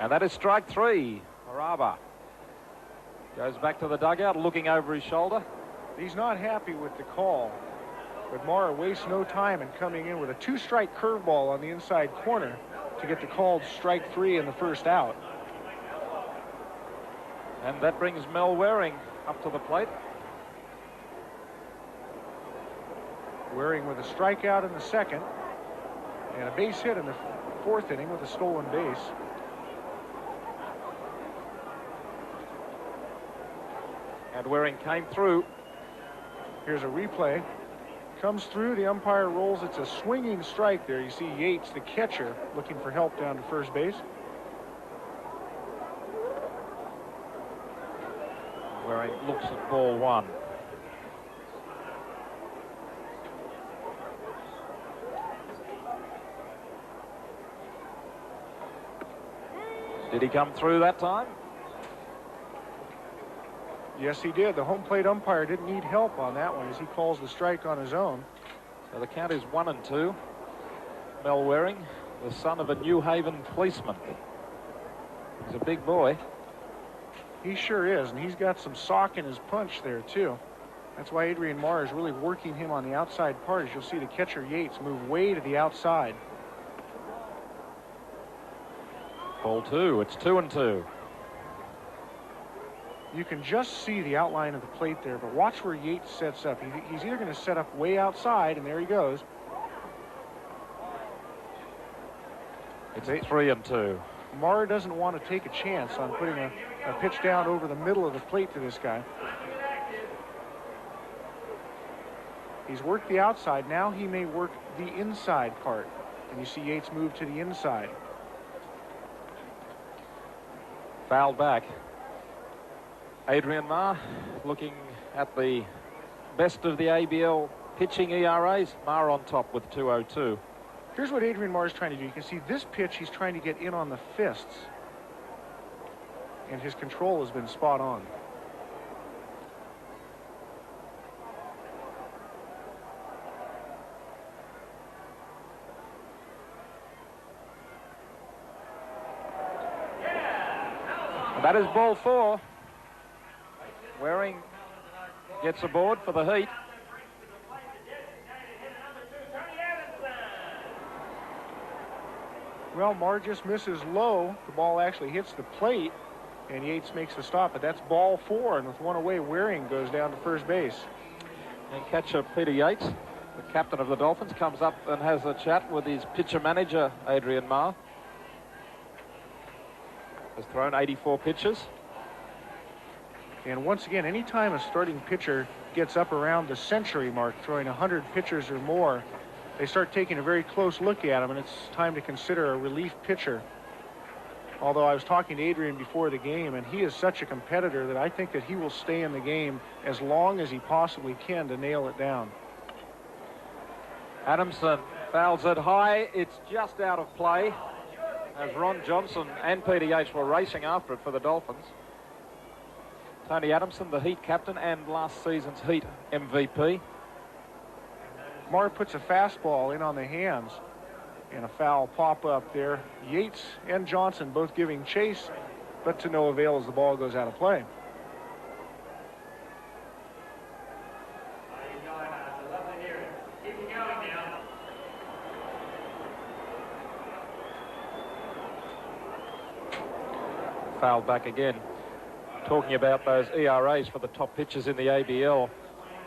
Speaker 3: And that is strike 3. Harava goes back to the dugout looking over his shoulder.
Speaker 2: He's not happy with the call. But Marr wastes no time in coming in with a 2-strike curveball on the inside corner to get the called strike 3 in the 1st out.
Speaker 3: And that brings Mel Waring up to the plate.
Speaker 2: Waring with a strikeout in the 2nd and a base hit in the 4th inning with a stolen base.
Speaker 3: And Waring came through.
Speaker 2: Here's a replay. Comes through, the umpire rolls. It's a swinging strike there. You see Yates, the catcher, looking for help down to first base.
Speaker 3: Waring looks at ball 1. Did he come through that time?
Speaker 2: Yes, he did. The home plate umpire didn't need help on that one as he calls the strike on his own.
Speaker 3: So the count is 1-2. Mel Waring, the son of a New Haven policeman. He's a big boy.
Speaker 2: He sure is, and he's got some sock in his punch there, too. That's why Adrian Marr is really working him on the outside part. As you'll see the catcher Yates move way to the outside.
Speaker 3: Ball 2. It's 2-2.
Speaker 2: You can just see the outline of the plate there, but watch where Yates sets up. He's either going to set up way outside, and there he goes.
Speaker 3: It's 3-2.
Speaker 2: Marr doesn't want to take a chance on putting a pitch down over the middle of the plate to this guy. He's worked the outside. Now he may work the inside part. And you see Yates move to the inside.
Speaker 3: Fouled back. Adrian Marr looking at the best of the ABL pitching ERAs. Marr on top with 2.02.
Speaker 2: Here's what Adrian Marr is trying to do. You can see this pitch, he's trying to get in on the fists. And his control has been spot on.
Speaker 3: And that is ball 4. Waring gets aboard for the Heat.
Speaker 2: Well, Marr just misses low. The ball actually hits the plate, and Yates makes the stop. But that's ball 4, and with one away, Waring goes down to first base.
Speaker 3: And catcher Peter Yates, the captain of the Dolphins, comes up and has a chat with his pitcher manager, Adrian Marr. Has thrown 84 pitches.
Speaker 2: And once again, anytime a starting pitcher gets up around the century mark, throwing 100 pitches or more, they start taking a very close look at him, and it's time to consider a relief pitcher. Although I was talking to Adrian before the game, and he is such a competitor that I think that he will stay in the game as long as he possibly can to nail it down.
Speaker 3: Adamson fouls it high. It's just out of play, as Ron Johnson and Peter Yates were racing after it for the Dolphins. Tony Adamson, the Heat captain and last season's Heat MVP.
Speaker 2: Marr puts a fastball in on the hands, and a foul pop up there. Yates and Johnson both giving chase, but to no avail as the ball goes out of play.
Speaker 3: Fouled back again. Talking about those ERAs for the top pitchers in the ABL,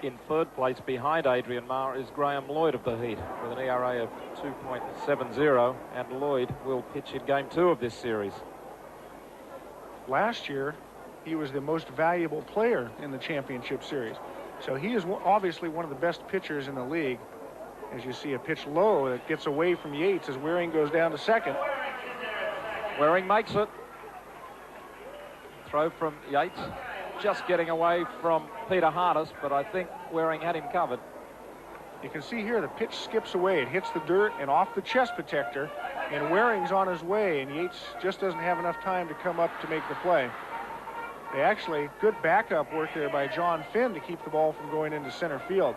Speaker 3: in third place behind Adrian Marr is Graham Lloyd of the Heat with an ERA of 2.70, and Lloyd will pitch in game 2 of this series.
Speaker 2: Last year, he was the most valuable player in the championship series. So he is obviously one of the best pitchers in the league. As you see a pitch low that gets away from Yates as Waring goes down to second.
Speaker 3: Waring makes it. Throw from Yates, just getting away from Peter Hardis, but I think Waring had him covered.
Speaker 2: You can see here the pitch skips away. It hits the dirt and off the chest protector, and Waring's on his way, and Yates just doesn't have enough time to come up to make the play. They actually, good backup work there by John Finn to keep the ball from going into center field.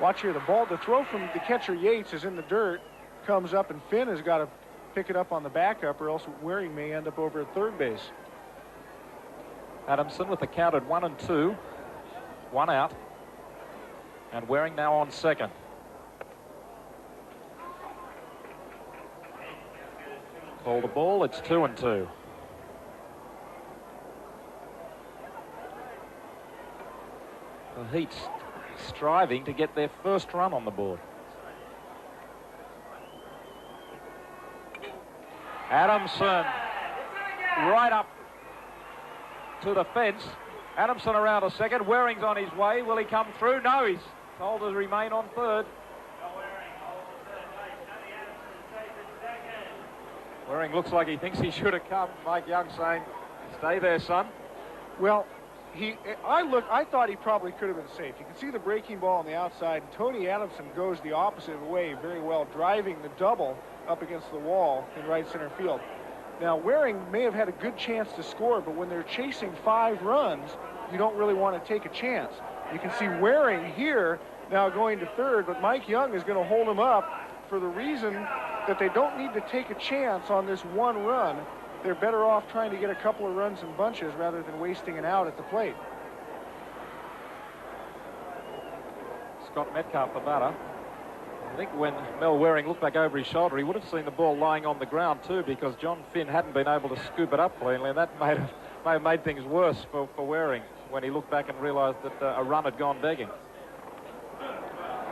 Speaker 2: Watch here, the throw from the catcher Yates is in the dirt, comes up, and Finn has got to pick it up on the backup, or else Waring may end up over at third base.
Speaker 3: Adamson with the count at 1-2, 1 out, and Waring now on second. Call the ball, it's 2-2. The Heat striving to get their first run on the board. Adamson right up to the fence. Adamson around a second. Waring's on his way. Will he come through? No, he's told to remain on third. Waring looks like he thinks he should have come. Mike Young saying, stay there, son.
Speaker 2: Well, I thought he probably could have been safe. You can see the breaking ball on the outside. Tony Adamson goes the opposite way very well, driving the double up against the wall in right center field. Now, Waring may have had a good chance to score, but when they're chasing 5 runs, you don't really want to take a chance. You can see Waring here now going to third, but Mike Young is going to hold him up for the reason that they don't need to take a chance on this one run. They're better off trying to get a couple of runs in bunches rather than wasting an out at the plate.
Speaker 3: Scott Metcalf, the batter. I think when Mel Waring looked back over his shoulder, he would have seen the ball lying on the ground too, because John Finn hadn't been able to scoop it up cleanly, and that may have made things worse for Waring when he looked back and realised that a run had gone begging.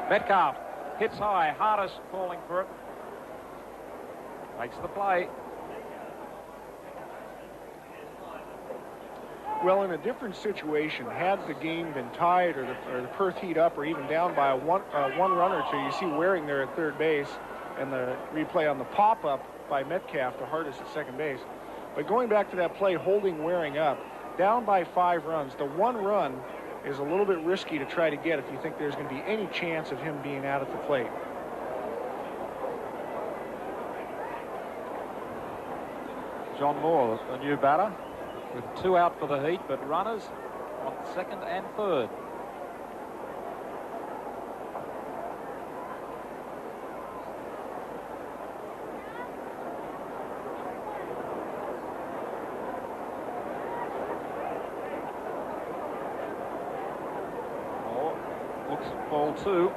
Speaker 3: Metcalf hits high, Hardest calling for it. Makes the play.
Speaker 2: Well, in a different situation, had the game been tied or the Perth Heat up or even down by one run or two, you see Waring there at third base and the replay on the pop-up by Metcalf to Hardest at second base. But going back to that play, holding Waring up, down by 5 runs, the one run is a little bit risky to try to get if you think there's going to be any chance of him being out at the plate.
Speaker 3: John Moore, the new batter, with 2 out for the Heat, but runners on second and third. Moore looks at ball 2.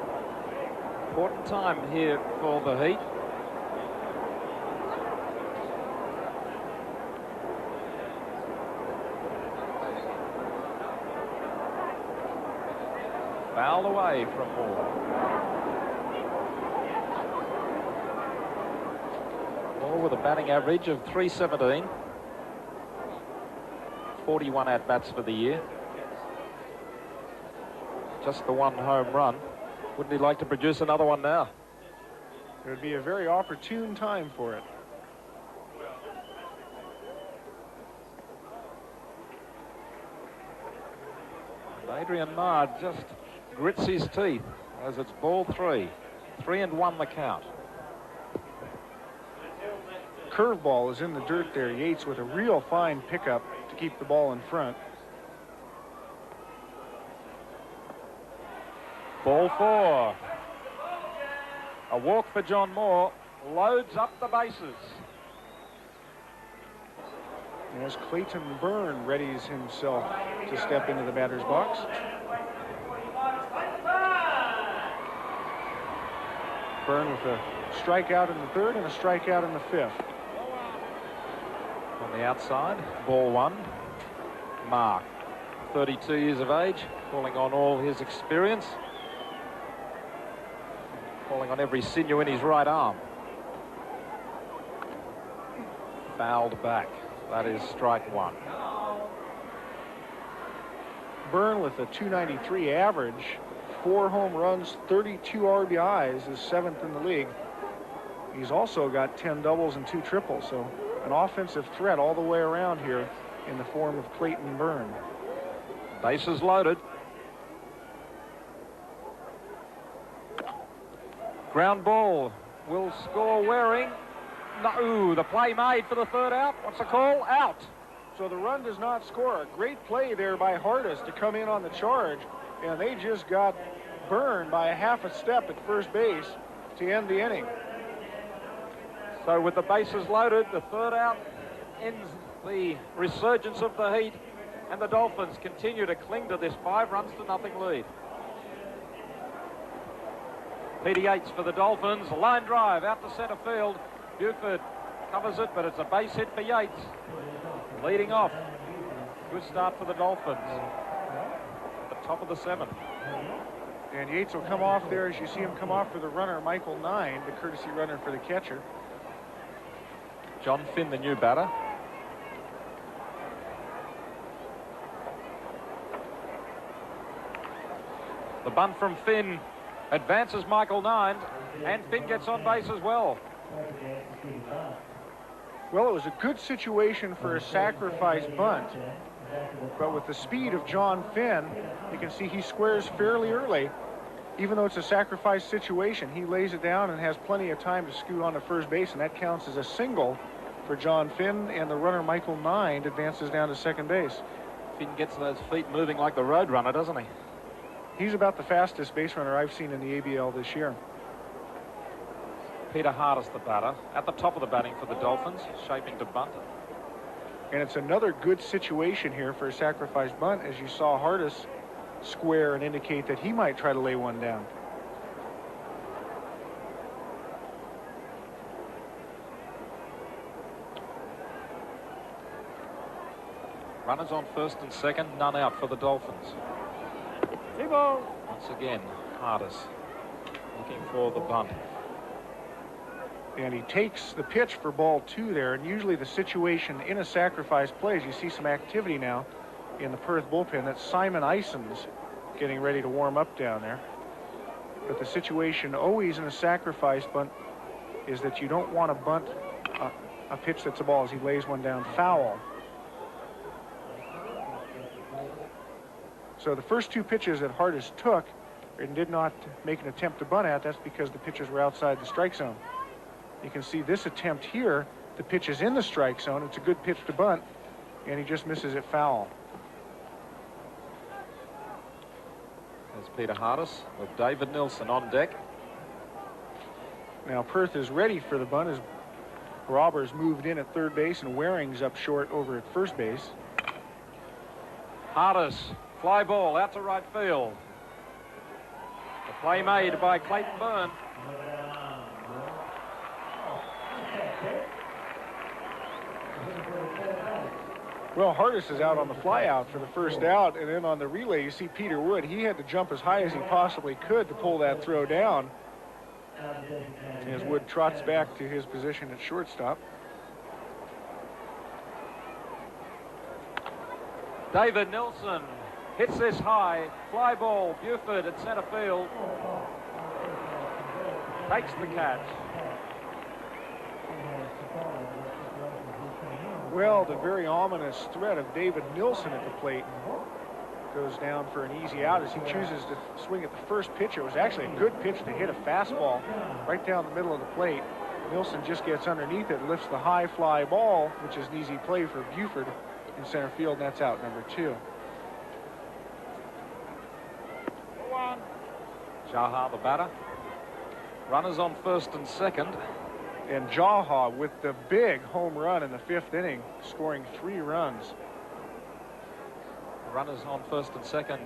Speaker 3: Important time here for the Heat. Fouled away from Moore. Moore with a batting average of .317. 41 at-bats for the year. Just the 1 home run. Wouldn't he like to produce another one now?
Speaker 2: It would be a very opportune time for it.
Speaker 3: Adrian Marr just grits his teeth as it's ball 3. 3-1 the count.
Speaker 2: Curveball is in the dirt there. Yates with a real fine pickup to keep the ball in front.
Speaker 3: Ball 4. A walk for John Moore. Loads up the bases.
Speaker 2: As Clayton Byrne readies himself to step into the batter's box. Byrne with a strikeout in the third and a strikeout in the fifth.
Speaker 3: On the outside, ball 1. Mark, 32 years of age, calling on all his experience. Calling on every sinew in his right arm. Fouled back. That is strike 1.
Speaker 2: Byrne with a .293 average, 4 home runs, 32 RBIs, is 7th in the league. He's also got 10 doubles and 2 triples, so an offensive threat all the way around here in the form of Clayton Byrne.
Speaker 3: Bases loaded. Ground ball will score Waring. No, the play made for the third out. What's the call? Out.
Speaker 2: So the run does not score. A great play there by Hardest to come in on the charge, and they just got Byrne by a half a step at first base to end the inning.
Speaker 3: So with the bases loaded, the third out ends the resurgence of the Heat, and the Dolphins continue to cling to this 5-0 lead. Peter Yates for the Dolphins. Line drive out to centre field. Buford covers it, but it's a base hit for Yates. Leading off. Good start for the Dolphins. At the top of the 7th.
Speaker 2: And Yates will come off there as you see him come off for the runner, Michael Nine, the courtesy runner for the catcher.
Speaker 3: John Finn, the new batter. The bunt from Finn advances Michael Nine, and Finn gets on base as well.
Speaker 2: Well, it was a good situation for a sacrifice bunt, but with the speed of John Finn, you can see he squares fairly early. Even though it's a sacrifice situation, he lays it down and has plenty of time to scoot on to first base, and that counts as a single for John Finn, and the runner Michael Nine advances down to second base.
Speaker 3: Finn gets those feet moving like the Roadrunner, doesn't he?
Speaker 2: He's about the fastest base runner I've seen in the ABL this year.
Speaker 3: Peter Hardis, the batter, at the top of the batting for the Dolphins, shaping to bunt.
Speaker 2: And it's another good situation here for a sacrifice bunt, as you saw Hardis square and indicate that he might try to lay one down.
Speaker 3: Runners on first and second, none out for the Dolphins. Once again, Hardis looking for the bunt.
Speaker 2: And he takes the pitch for ball 2 there, and usually the situation in a sacrifice play, as you see some activity now in the Perth bullpen, that's Simon Ison's getting ready to warm up down there. But the situation always in a sacrifice bunt is that you don't want to bunt a pitch that's a ball, as he lays one down foul. So the first 2 pitches that Hardis took and did not make an attempt to bunt at, that's because the pitches were outside the strike zone. You can see this attempt here, the pitch is in the strike zone. It's a good pitch to bunt, and he just misses it foul.
Speaker 3: There's Peter Hardis with David Nilsson on deck.
Speaker 2: Now Perth is ready for the bunt as Robbers moved in at third base and Waring's up short over at first base.
Speaker 3: Hardis, fly ball out to right field. The play made by Clayton Byrne.
Speaker 2: Well, Hardis is out on the fly out for the first out, and then on the relay you see Peter Wood. He had to jump as high as he possibly could to pull that throw down as Wood trots back to his position at shortstop.
Speaker 3: David Nilsson hits this high. Fly ball, Buford at center field. Takes the catch.
Speaker 2: Well, the very ominous threat of David Nilsson at the plate goes down for an easy out as he chooses to swing at the first pitch. It was actually a good pitch to hit a fastball right down the middle of the plate. Nilsson just gets underneath it, lifts the high fly ball, which is an easy play for Buford in center field, and that's out number 2.
Speaker 3: Jaha, the batter. Runners on first and second.
Speaker 2: And Jaha with the big home run in the 5th inning, scoring 3 runs.
Speaker 3: Runners on first and second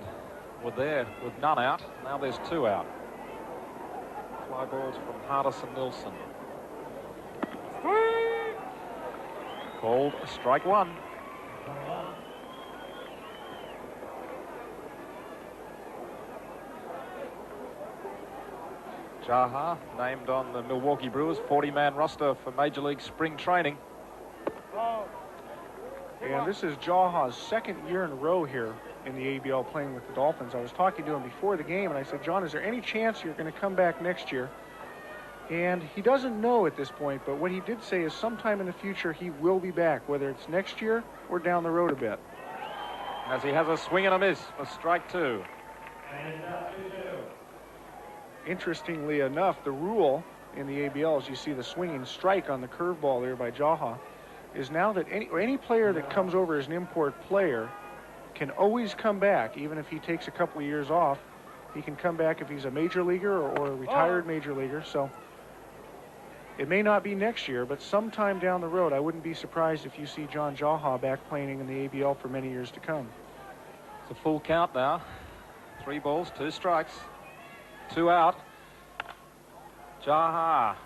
Speaker 3: were there with none out. Now there's 2 out. Fly balls from Hardis and Nilsson. Called strike 1. Jaha named on the Milwaukee Brewers 40-man roster for Major League spring training.
Speaker 2: And this is Jaha's 2nd year in a row here in the ABL playing with the Dolphins. I was talking to him before the game, and I said, John, is there any chance you're going to come back next year? And he doesn't know at this point, but what he did say is sometime in the future he will be back, whether it's next year or down the road a bit.
Speaker 3: As he has a swing and a miss for strike 2.
Speaker 2: Interestingly enough, the rule in the ABL, as you see the swinging strike on the curveball there by Jaha, is now that any player that comes over as an import player can always come back, even if he takes a couple of years off. He can come back if he's a major leaguer or a retired major leaguer. So it may not be next year, but sometime down the road, I wouldn't be surprised if you see John Jaha back playing in the ABL for many years to come.
Speaker 3: It's a full count now. 3 balls, 2 strikes. 2 out. Jaha.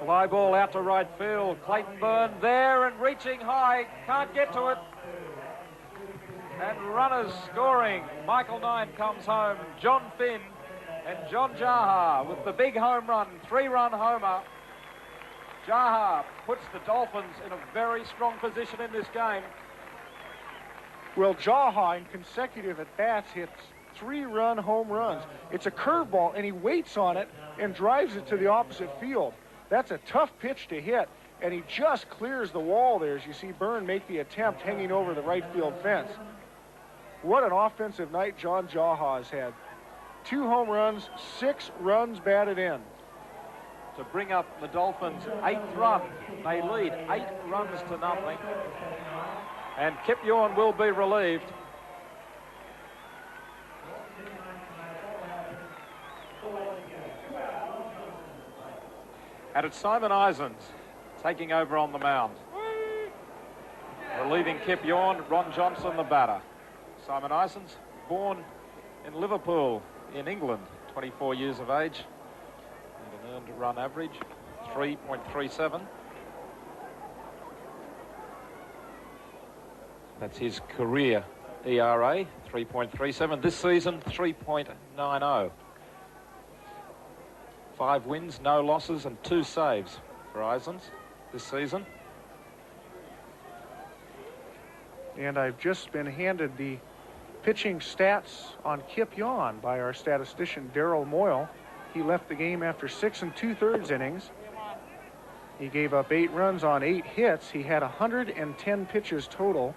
Speaker 3: Fly ball out to right field. Clayton Byrne there and reaching high. Can't get to it. And runners scoring. Michael Nine comes home. John Finn and John Jaha with the big home run. 3-run homer. Jaha puts the Dolphins in a very strong position in this game.
Speaker 2: Well, Jaha in consecutive at-bats hits 3-run home runs. It's a curveball, and he waits on it and drives it to the opposite field. That's a tough pitch to hit, and he just clears the wall there as you see Byrne make the attempt hanging over the right field fence. What an offensive night John Jaha has had. 2 home runs, 6 runs batted in.
Speaker 3: To bring up the Dolphins' 8th run. They lead 8 runs to nothing. And Kip Ewan will be relieved. And it's Simon Isons taking over on the mound. Relieving Kip Yorn, Ron Johnson, the batter. Simon Isons, born in Liverpool, in England, 24 years of age. And an earned run average, 3.37. That's his career ERA, 3.37. This season, 3.90. 5 wins, no losses, and 2 saves for Isons this season.
Speaker 2: And I've just been handed the pitching stats on Kip Yorn by our statistician, Darrell Moyle. He left the game after 6 2/3 innings. He gave up 8 runs on 8 hits. He had 110 pitches total.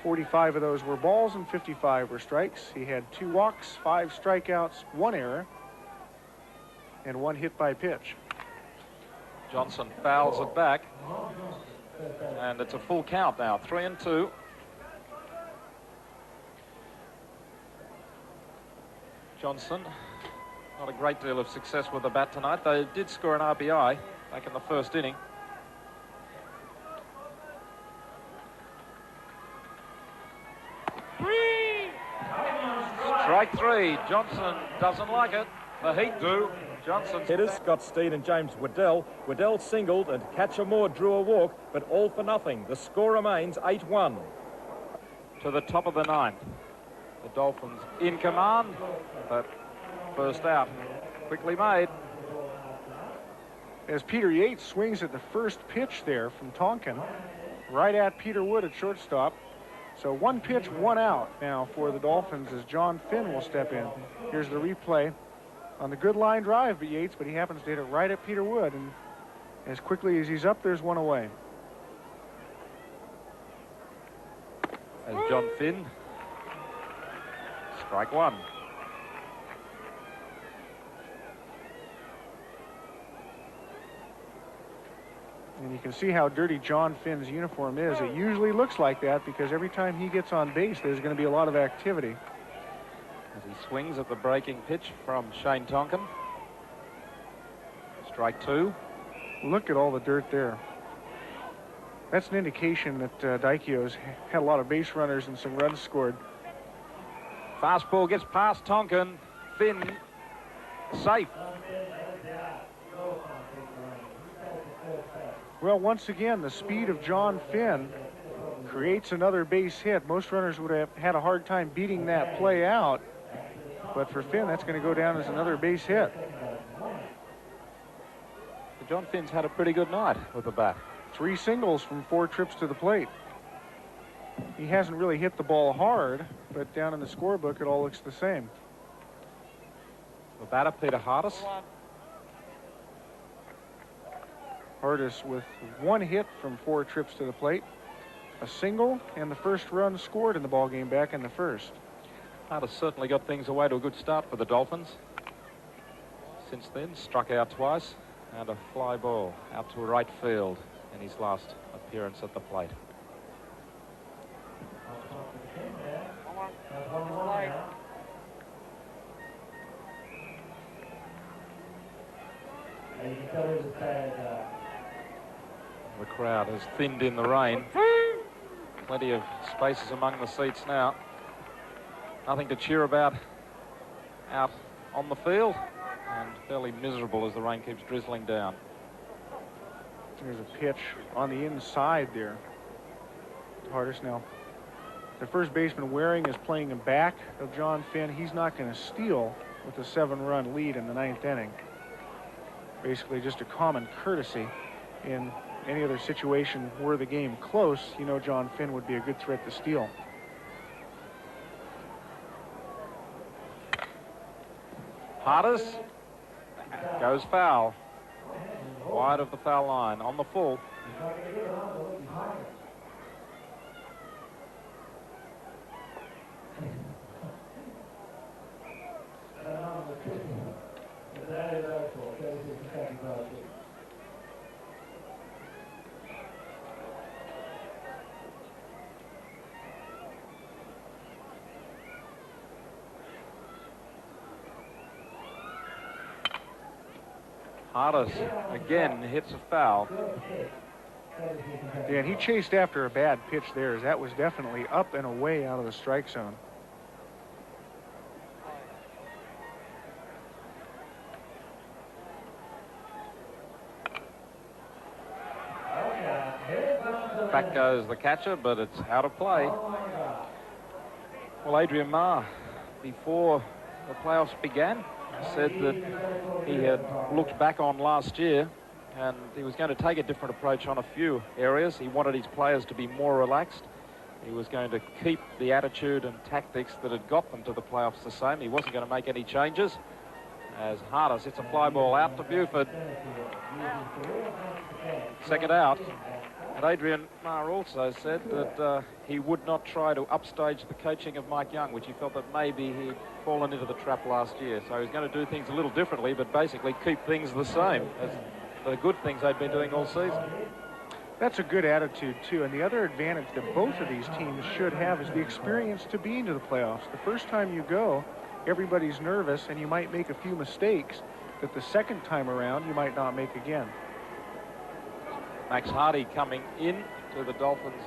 Speaker 2: 45 of those were balls and 55 were strikes. He had 2 walks, 5 strikeouts, 1 error, and 1 hit by pitch.
Speaker 3: Johnson fouls it back, and it's a full count now, 3-2. Johnson, not a great deal of success with the bat tonight. They did score an RBI back in the first inning. Strike 3. Johnson doesn't like it. The Heat do. Johnson's
Speaker 1: Hitters Scott Steed and James Waddell. Waddell singled and Catcher Moore drew a walk, but all for nothing. The score remains 8-1.
Speaker 3: to the top of the 9th. The Dolphins in command, but first out quickly made.
Speaker 2: As Peter Yates swings at the first pitch there from Tonkin, right at Peter Wood at shortstop. So 1 pitch, 1 out now for the Dolphins as John Finn will step in. Here's the replay on the good line drive by Yates, but he happens to hit it right at Peter Wood, and as quickly as he's up, there's 1 away.
Speaker 3: As John Finn, strike 1.
Speaker 2: And you can see how dirty John Finn's uniform is. It usually looks like that because every time he gets on base, there's going to be a lot of activity.
Speaker 3: As he swings at the breaking pitch from Shane Tonkin. Strike 2.
Speaker 2: Look at all the dirt there. That's an indication that Daikyo's had a lot of base runners and some runs scored.
Speaker 3: Fastball gets past Tonkin. Finn, safe.
Speaker 2: Well, once again, the speed of John Finn creates another base hit. Most runners would have had a hard time beating that play out. But for Finn, that's going to go down as another base hit.
Speaker 3: John Finn's had a pretty good night with the bat.
Speaker 2: 3 singles from 4 trips to the plate. He hasn't really hit the ball hard, but down in the scorebook, it all looks the same.
Speaker 3: The batter, Peter Hardis.
Speaker 2: Hardis with 1 hit from 4 trips to the plate, a single, and the first run scored in the ballgame back in the first.
Speaker 3: Hardis certainly got things away to a good start for the Dolphins. Since then, struck out twice, and a fly ball out to right field in his last appearance at the plate. The crowd has thinned in the rain. Plenty of spaces among the seats now. Nothing to cheer about out on the field, and fairly miserable as the rain keeps drizzling down.
Speaker 2: There's a pitch on the inside there. Hardis now. The first baseman Waring is playing him back of John Finn. He's not going to steal with a 7-run lead in the 9th inning. Basically just a common courtesy. In any other situation were the game close, you know John Finn would be a good threat to steal.
Speaker 3: Hardis goes foul. Wide of the foul line, on the full. Hardus again hits a foul.
Speaker 2: Yeah, and he chased after a bad pitch there, as that was definitely up and away out of the strike zone.
Speaker 3: Back goes the catcher, but it's out of play. Well, Adrian Marr, before the playoffs began, said that he had looked back on last year and he was going to take a different approach on a few areas. He wanted his players to be more relaxed. He was going to keep the attitude and tactics that had got them to the playoffs the same. He wasn't going to make any changes. As Hardus hits a fly ball out to Buford. Second out. And Adrian Marr also said that he would not try to upstage the coaching of Mike Young, which he felt that maybe he'd fallen into the trap last year. So he's going to do things a little differently, but basically keep things the same as the good things they've been doing all season.
Speaker 2: That's a good attitude, too. And the other advantage that both of these teams should have is the experience to be into the playoffs. The first time you go, everybody's nervous, and you might make a few mistakes that the second time around you might not make again.
Speaker 3: Max Hardy coming in to the Dolphins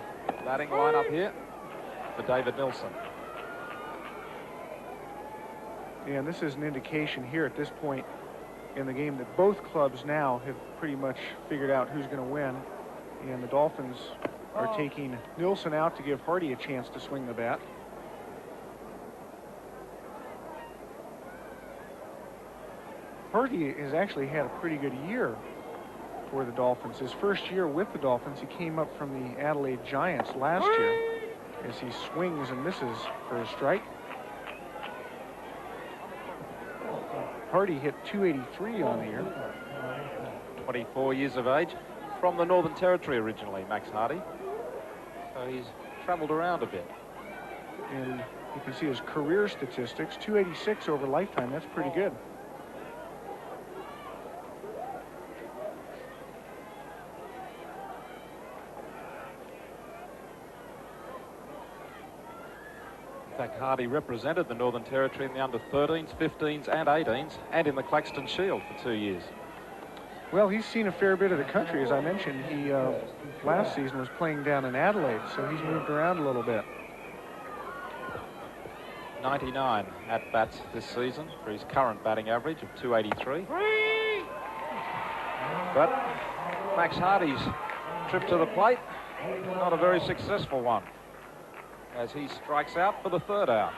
Speaker 3: batting lineup here for David Nilsson.
Speaker 2: And this is an indication here at this point in the game that both clubs now have pretty much figured out who's going to win. And the Dolphins are taking Nilsson out to give Hardy a chance to swing the bat. Hardy has actually had a pretty good year for the Dolphins. His first year with the Dolphins, he came up from the Adelaide Giants last year as he swings and misses for a strike. Hardy hit .283 on the year.
Speaker 3: 24 years of age, from the Northern Territory originally, Max Hardy. So he's traveled around a bit.
Speaker 2: And you can see his career statistics, .286 over lifetime. That's pretty good.
Speaker 3: In fact, Hardy represented the Northern Territory in the under-13s, 15s and 18s, and in the Claxton Shield for 2 years.
Speaker 2: Well, he's seen a fair bit of the country. As I mentioned, he last season was playing down in Adelaide, so he's moved around a little bit.
Speaker 3: 99 at-bats this season for his current batting average of .283. But Max Hardy's trip to the plate, not a very successful one, as he strikes out for the third out.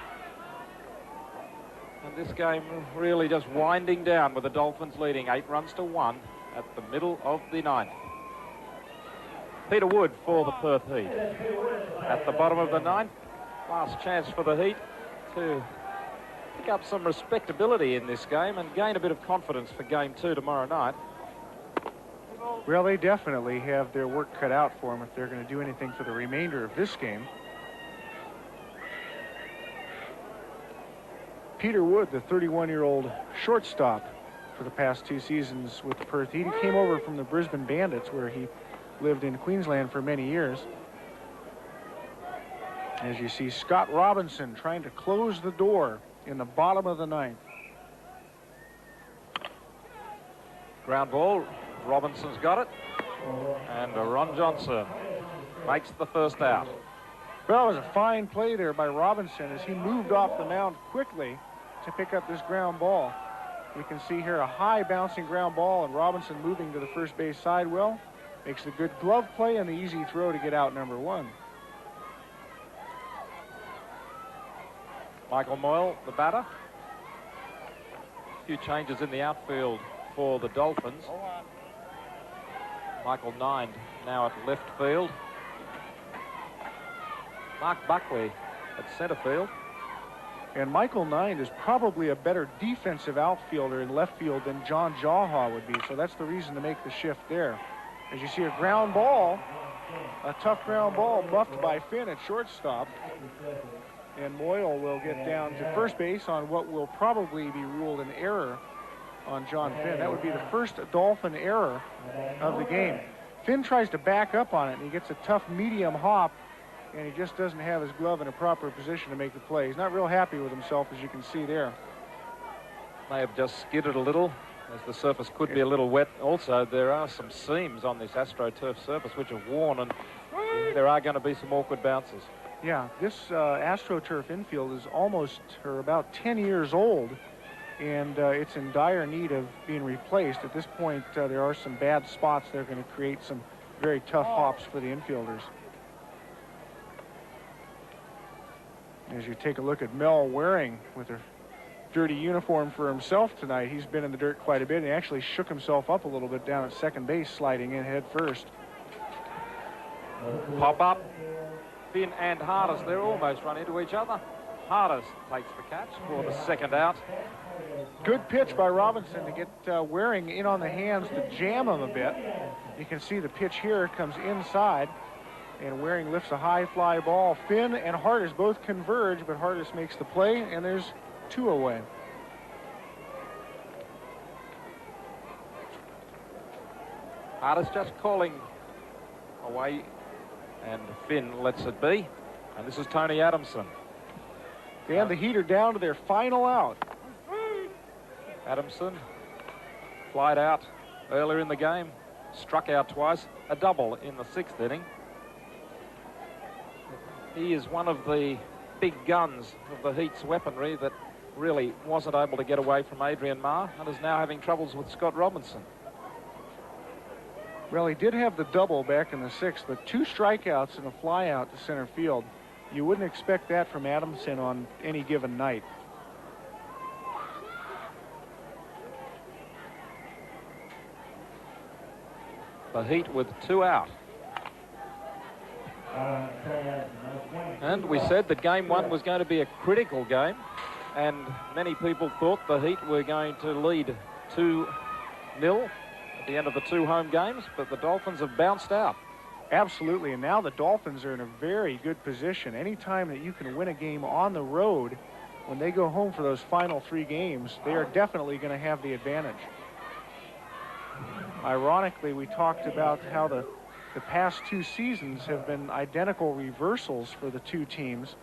Speaker 3: And this game really just winding down with the Dolphins leading 8-1 at the middle of the ninth. Peter Wood for the Perth Heat. At the bottom of the ninth, last chance for the Heat to pick up some respectability in this game and gain a bit of confidence for game 2 tomorrow night.
Speaker 2: Well, they definitely have their work cut out for them if they're going to do anything for the remainder of this game. Peter Wood, the 31-year-old shortstop for the past 2 seasons with the Perth Heat. He came over from the Brisbane Bandits, where he lived in Queensland for many years. As you see, Scott Robinson trying to close the door in the bottom of the ninth.
Speaker 3: Ground ball, Robinson's got it, and Ron Johnson makes the first out.
Speaker 2: Well, it was a fine play there by Robinson as he moved off the mound quickly to pick up this ground ball. We can see here a high bouncing ground ball, and Robinson moving to the first base side well. Makes a good glove play and the easy throw to get out number 1.
Speaker 3: Michael Moyle, the batter. A few changes in the outfield for the Dolphins. Michael Nine now at left field. Mark Buckley at center field.
Speaker 2: And Michael Nine is probably a better defensive outfielder in left field than John Jaha would be, so that's the reason to make the shift there. As you see, a ground ball, a tough ground ball muffed by Finn at shortstop. And Moyle will get down to first base on what will probably be ruled an error on John Finn. That would be the first Dolphin error of the game. Finn tries to back up on it, and he gets a tough medium hop, and he just doesn't have his glove in a proper position to make the play. He's not real happy with himself, as you can see there.
Speaker 3: May have just skidded a little as the surface could be a little wet. Also, there are some seams on this AstroTurf surface which are worn, and there are going to be some awkward bounces.
Speaker 2: Yeah, this AstroTurf infield is almost or about 10 years old, and it's in dire need of being replaced. At this point, there are some bad spots that are going to create some very tough hops for the infielders. As you take a look at Mel Waring with a dirty uniform for himself tonight, he's been in the dirt quite a bit, and he actually shook himself up a little bit down at second base, sliding in head first.
Speaker 3: Pop up. Finn and Hardis, they're almost run into each other. Hardis takes the catch for the second out.
Speaker 2: Good pitch by Robinson to get Waring in on the hands to jam him a bit. You can see the pitch here comes inside, and Waring lifts a high fly ball. Finn and Hardis both converge, but Hardis makes the play, and there's 2 away.
Speaker 3: Hardis just calling away, and Finn lets it be. And this is Tony Adamson.
Speaker 2: And the Heat are down to their final out.
Speaker 3: Adamson flied out earlier in the game, struck out twice, a double in the 6th inning. He is one of the big guns of the Heat's weaponry that really wasn't able to get away from Adrian Marr and is now having troubles with Scott Robinson.
Speaker 2: Well, he did have the double back in the 6th, but 2 strikeouts and a fly out to center field. You wouldn't expect that from Adamson on any given night.
Speaker 3: The Heat with 2 out. And we said that game 1 was going to be a critical game, and many people thought the Heat were going to lead 2-0 at the end of the 2 home games, but the Dolphins have bounced out.
Speaker 2: Absolutely, and now the Dolphins are in a very good position. Anytime that you can win a game on the road, when they go home for those final 3 games, they are definitely going to have the advantage. Ironically, we talked about how the past 2 seasons have been identical reversals for the 2 teams.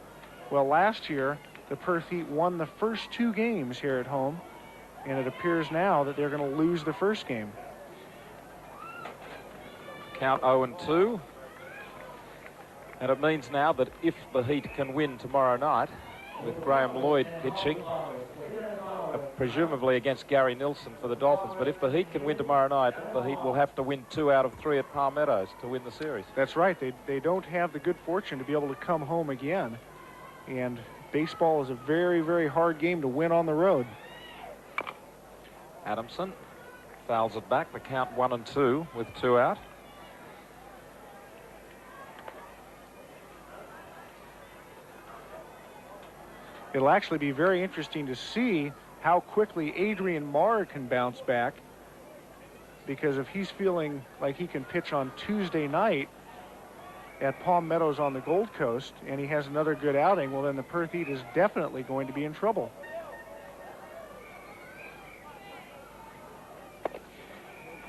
Speaker 2: Well, last year, the Perth Heat won the first 2 games here at home, and it appears now that they're going to lose the first game.
Speaker 3: Count 0-2. And it means now that if the Heat can win tomorrow night, with Graham Lloyd pitching, presumably against Gary Nilsson for the Dolphins, but if the Heat can win tomorrow night, the Heat will have to win 2 out of 3 at Palmettos to win the series.
Speaker 2: That's right. They don't have the good fortune to be able to come home again. And baseball is a very, very hard game to win on the road.
Speaker 3: Adamson fouls it back. The count 1-2 with 2 out.
Speaker 2: It'll actually be very interesting to see how quickly Adrian Marr can bounce back, because if he's feeling like he can pitch on Tuesday night at Palm Meadows on the Gold Coast and he has another good outing, well, then the Perth Heat is definitely going to be in trouble.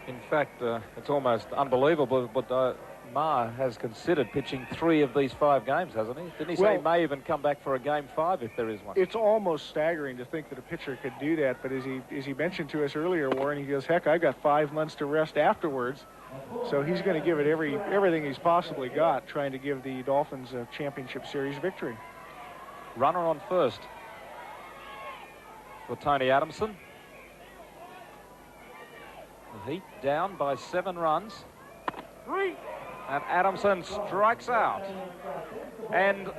Speaker 3: In fact, it's almost unbelievable, but Marr has considered pitching 3 of these 5 games, hasn't he? Didn't he say he may even come back for a game 5 if there is one?
Speaker 2: It's almost staggering to think that a pitcher could do that, but as he mentioned to us earlier, Warren, he goes, heck, I've got 5 months to rest afterwards. So he's going to give it everything he's possibly got, trying to give the Dolphins a championship series victory.
Speaker 3: Runner on first for Tony Adamson. The Heat down by 7 runs. 3. And Adamson strikes out. And,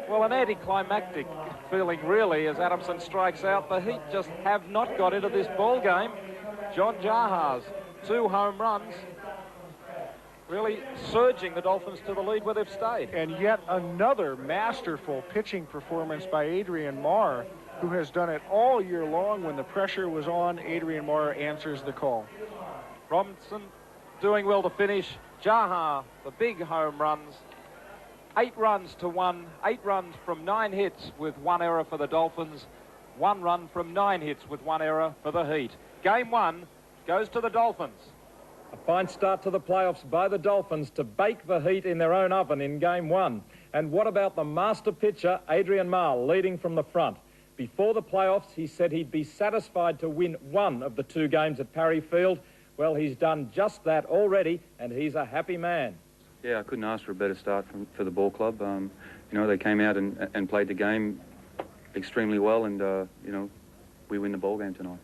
Speaker 3: well, an anticlimactic feeling really as Adamson strikes out. The Heat just have not got into this ball game. John Jaha's 2 home runs really surging the Dolphins to the lead where they've stayed.
Speaker 2: And yet another masterful pitching performance by Adrian Marr, who has done it all year long. When the pressure was on, Adrian Marr answers the call.
Speaker 3: Robinson doing well to finish. Jaha, the big home runs. 8 runs to 1. 8 runs from 9 hits with 1 error for the Dolphins. 1 run from 9 hits with 1 error for the Heat. Game 1 goes to the Dolphins.
Speaker 1: A fine start to the playoffs by the Dolphins to bake the Heat in their own oven in game 1. And what about the master pitcher, Adrian Marr, leading from the front? Before the playoffs, he said he'd be satisfied to win one of the 2 games at Parry Field. Well, he's done just that already, and he's a happy man.
Speaker 5: Yeah, I couldn't ask for a better start for the ball club. You know, they came out and played the game extremely well, and, you know, we win the ball game tonight.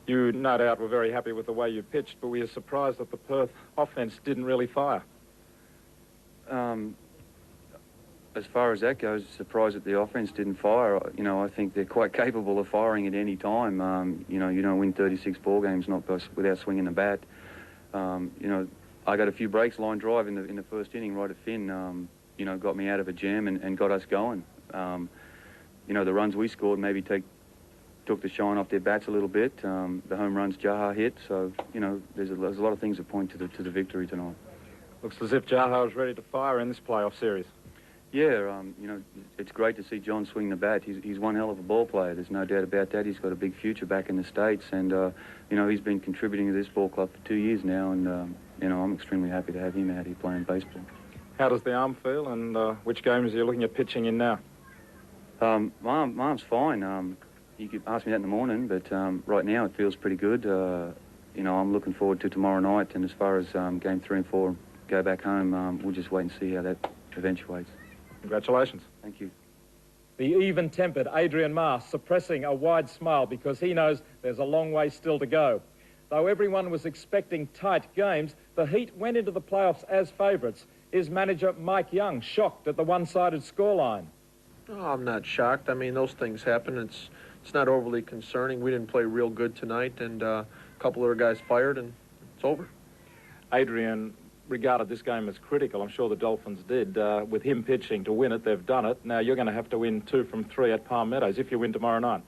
Speaker 1: You, no doubt, were very happy with the way you pitched, but we were surprised that the Perth offence didn't really fire.
Speaker 5: As far as that goes, surprised that the offence didn't fire. You know, I think they're quite capable of firing at any time. You know, you don't win 36 ball games without swinging the bat. You know, I got a few breaks, line drive in the first inning right at Finn. You know, got me out of a jam and got us going. You know, the runs we scored maybe took the shine off their bats a little bit. The home runs Jaha hit, so you know, there's a lot of things that point to the victory tonight.
Speaker 1: Looks as if Jaha is ready to fire in this playoff series.
Speaker 5: Yeah, you know, it's great to see John swing the bat. He's one hell of a ball player. There's no doubt about that. He's got a big future back in the States, and you know, he's been contributing to this ball club for 2 years now, and you know, I'm extremely happy to have him out here playing baseball.
Speaker 1: How does the arm feel, and which games are you looking at pitching in now?
Speaker 5: My arm's fine. You could ask me that in the morning, but right now it feels pretty good. You know, I'm looking forward to tomorrow night, and as far as game 3 and 4 go back home, we'll just wait and see how that eventuates.
Speaker 1: Congratulations.
Speaker 5: Thank you.
Speaker 1: The even-tempered Adrian Maas suppressing a wide smile because he knows there's a long way still to go. Though everyone was expecting tight games, the Heat went into the playoffs as favourites. Is manager Mike Young shocked at the one-sided scoreline?
Speaker 6: Oh, I'm not shocked. I mean, those things happen. It's not overly concerning. We didn't play real good tonight, and a couple of our guys fired, and it's over.
Speaker 1: Adrian regarded this game as critical. I'm sure the Dolphins did. With him pitching to win it, they've done it. Now you're going to have to win 2 from 3 at Palm Meadows if you win tomorrow night.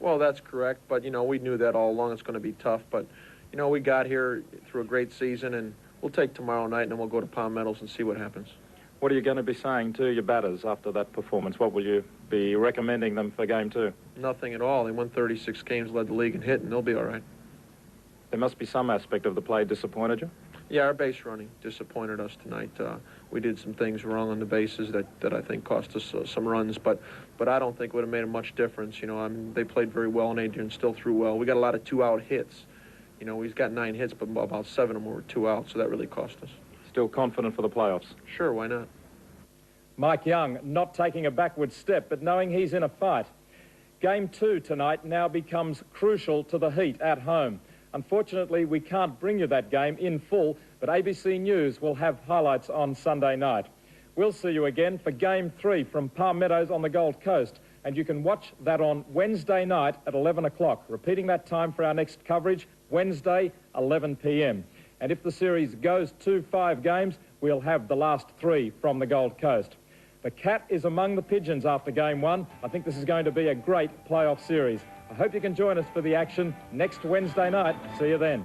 Speaker 6: Well, that's correct, but, you know, we knew that all along. It's going to be tough, but, you know, we got here through a great season, and we'll take tomorrow night, and then we'll go to Palm Meadows and see what happens. What
Speaker 1: are you going to be saying to your batters after that performance? What will you be recommending them for game 2?
Speaker 6: Nothing at all. They won 36 games, led the league in hit, and they'll be all right.
Speaker 1: There must be some aspect of the play disappointed you?
Speaker 6: Yeah, our base running disappointed us tonight. We did some things wrong on the bases that I think cost us some runs, but I don't think it would have made a much difference. You know, I mean, they played very well, and Adrian still threw well. We got a lot of 2-out hits. You know, he's got 9 hits, but about 7 of them were 2 out, so that really cost us.
Speaker 1: Still confident for the playoffs?
Speaker 6: Sure, why not?
Speaker 1: Mike Young not taking a backward step, but knowing he's in a fight. Game 2 tonight now becomes crucial to the Heat at home. Unfortunately, we can't bring you that game in full, but ABC News will have highlights on Sunday night. We'll see you again for Game 3 from Palm Meadows on the Gold Coast, and you can watch that on Wednesday night at 11 o'clock. Repeating that time for our next coverage, Wednesday, 11 p.m. And if the series goes to 5 games, we'll have the last 3 from the Gold Coast. The cat is among the pigeons after Game 1. I think this is going to be a great playoff series. I hope you can join us for the action next Wednesday night. See you then.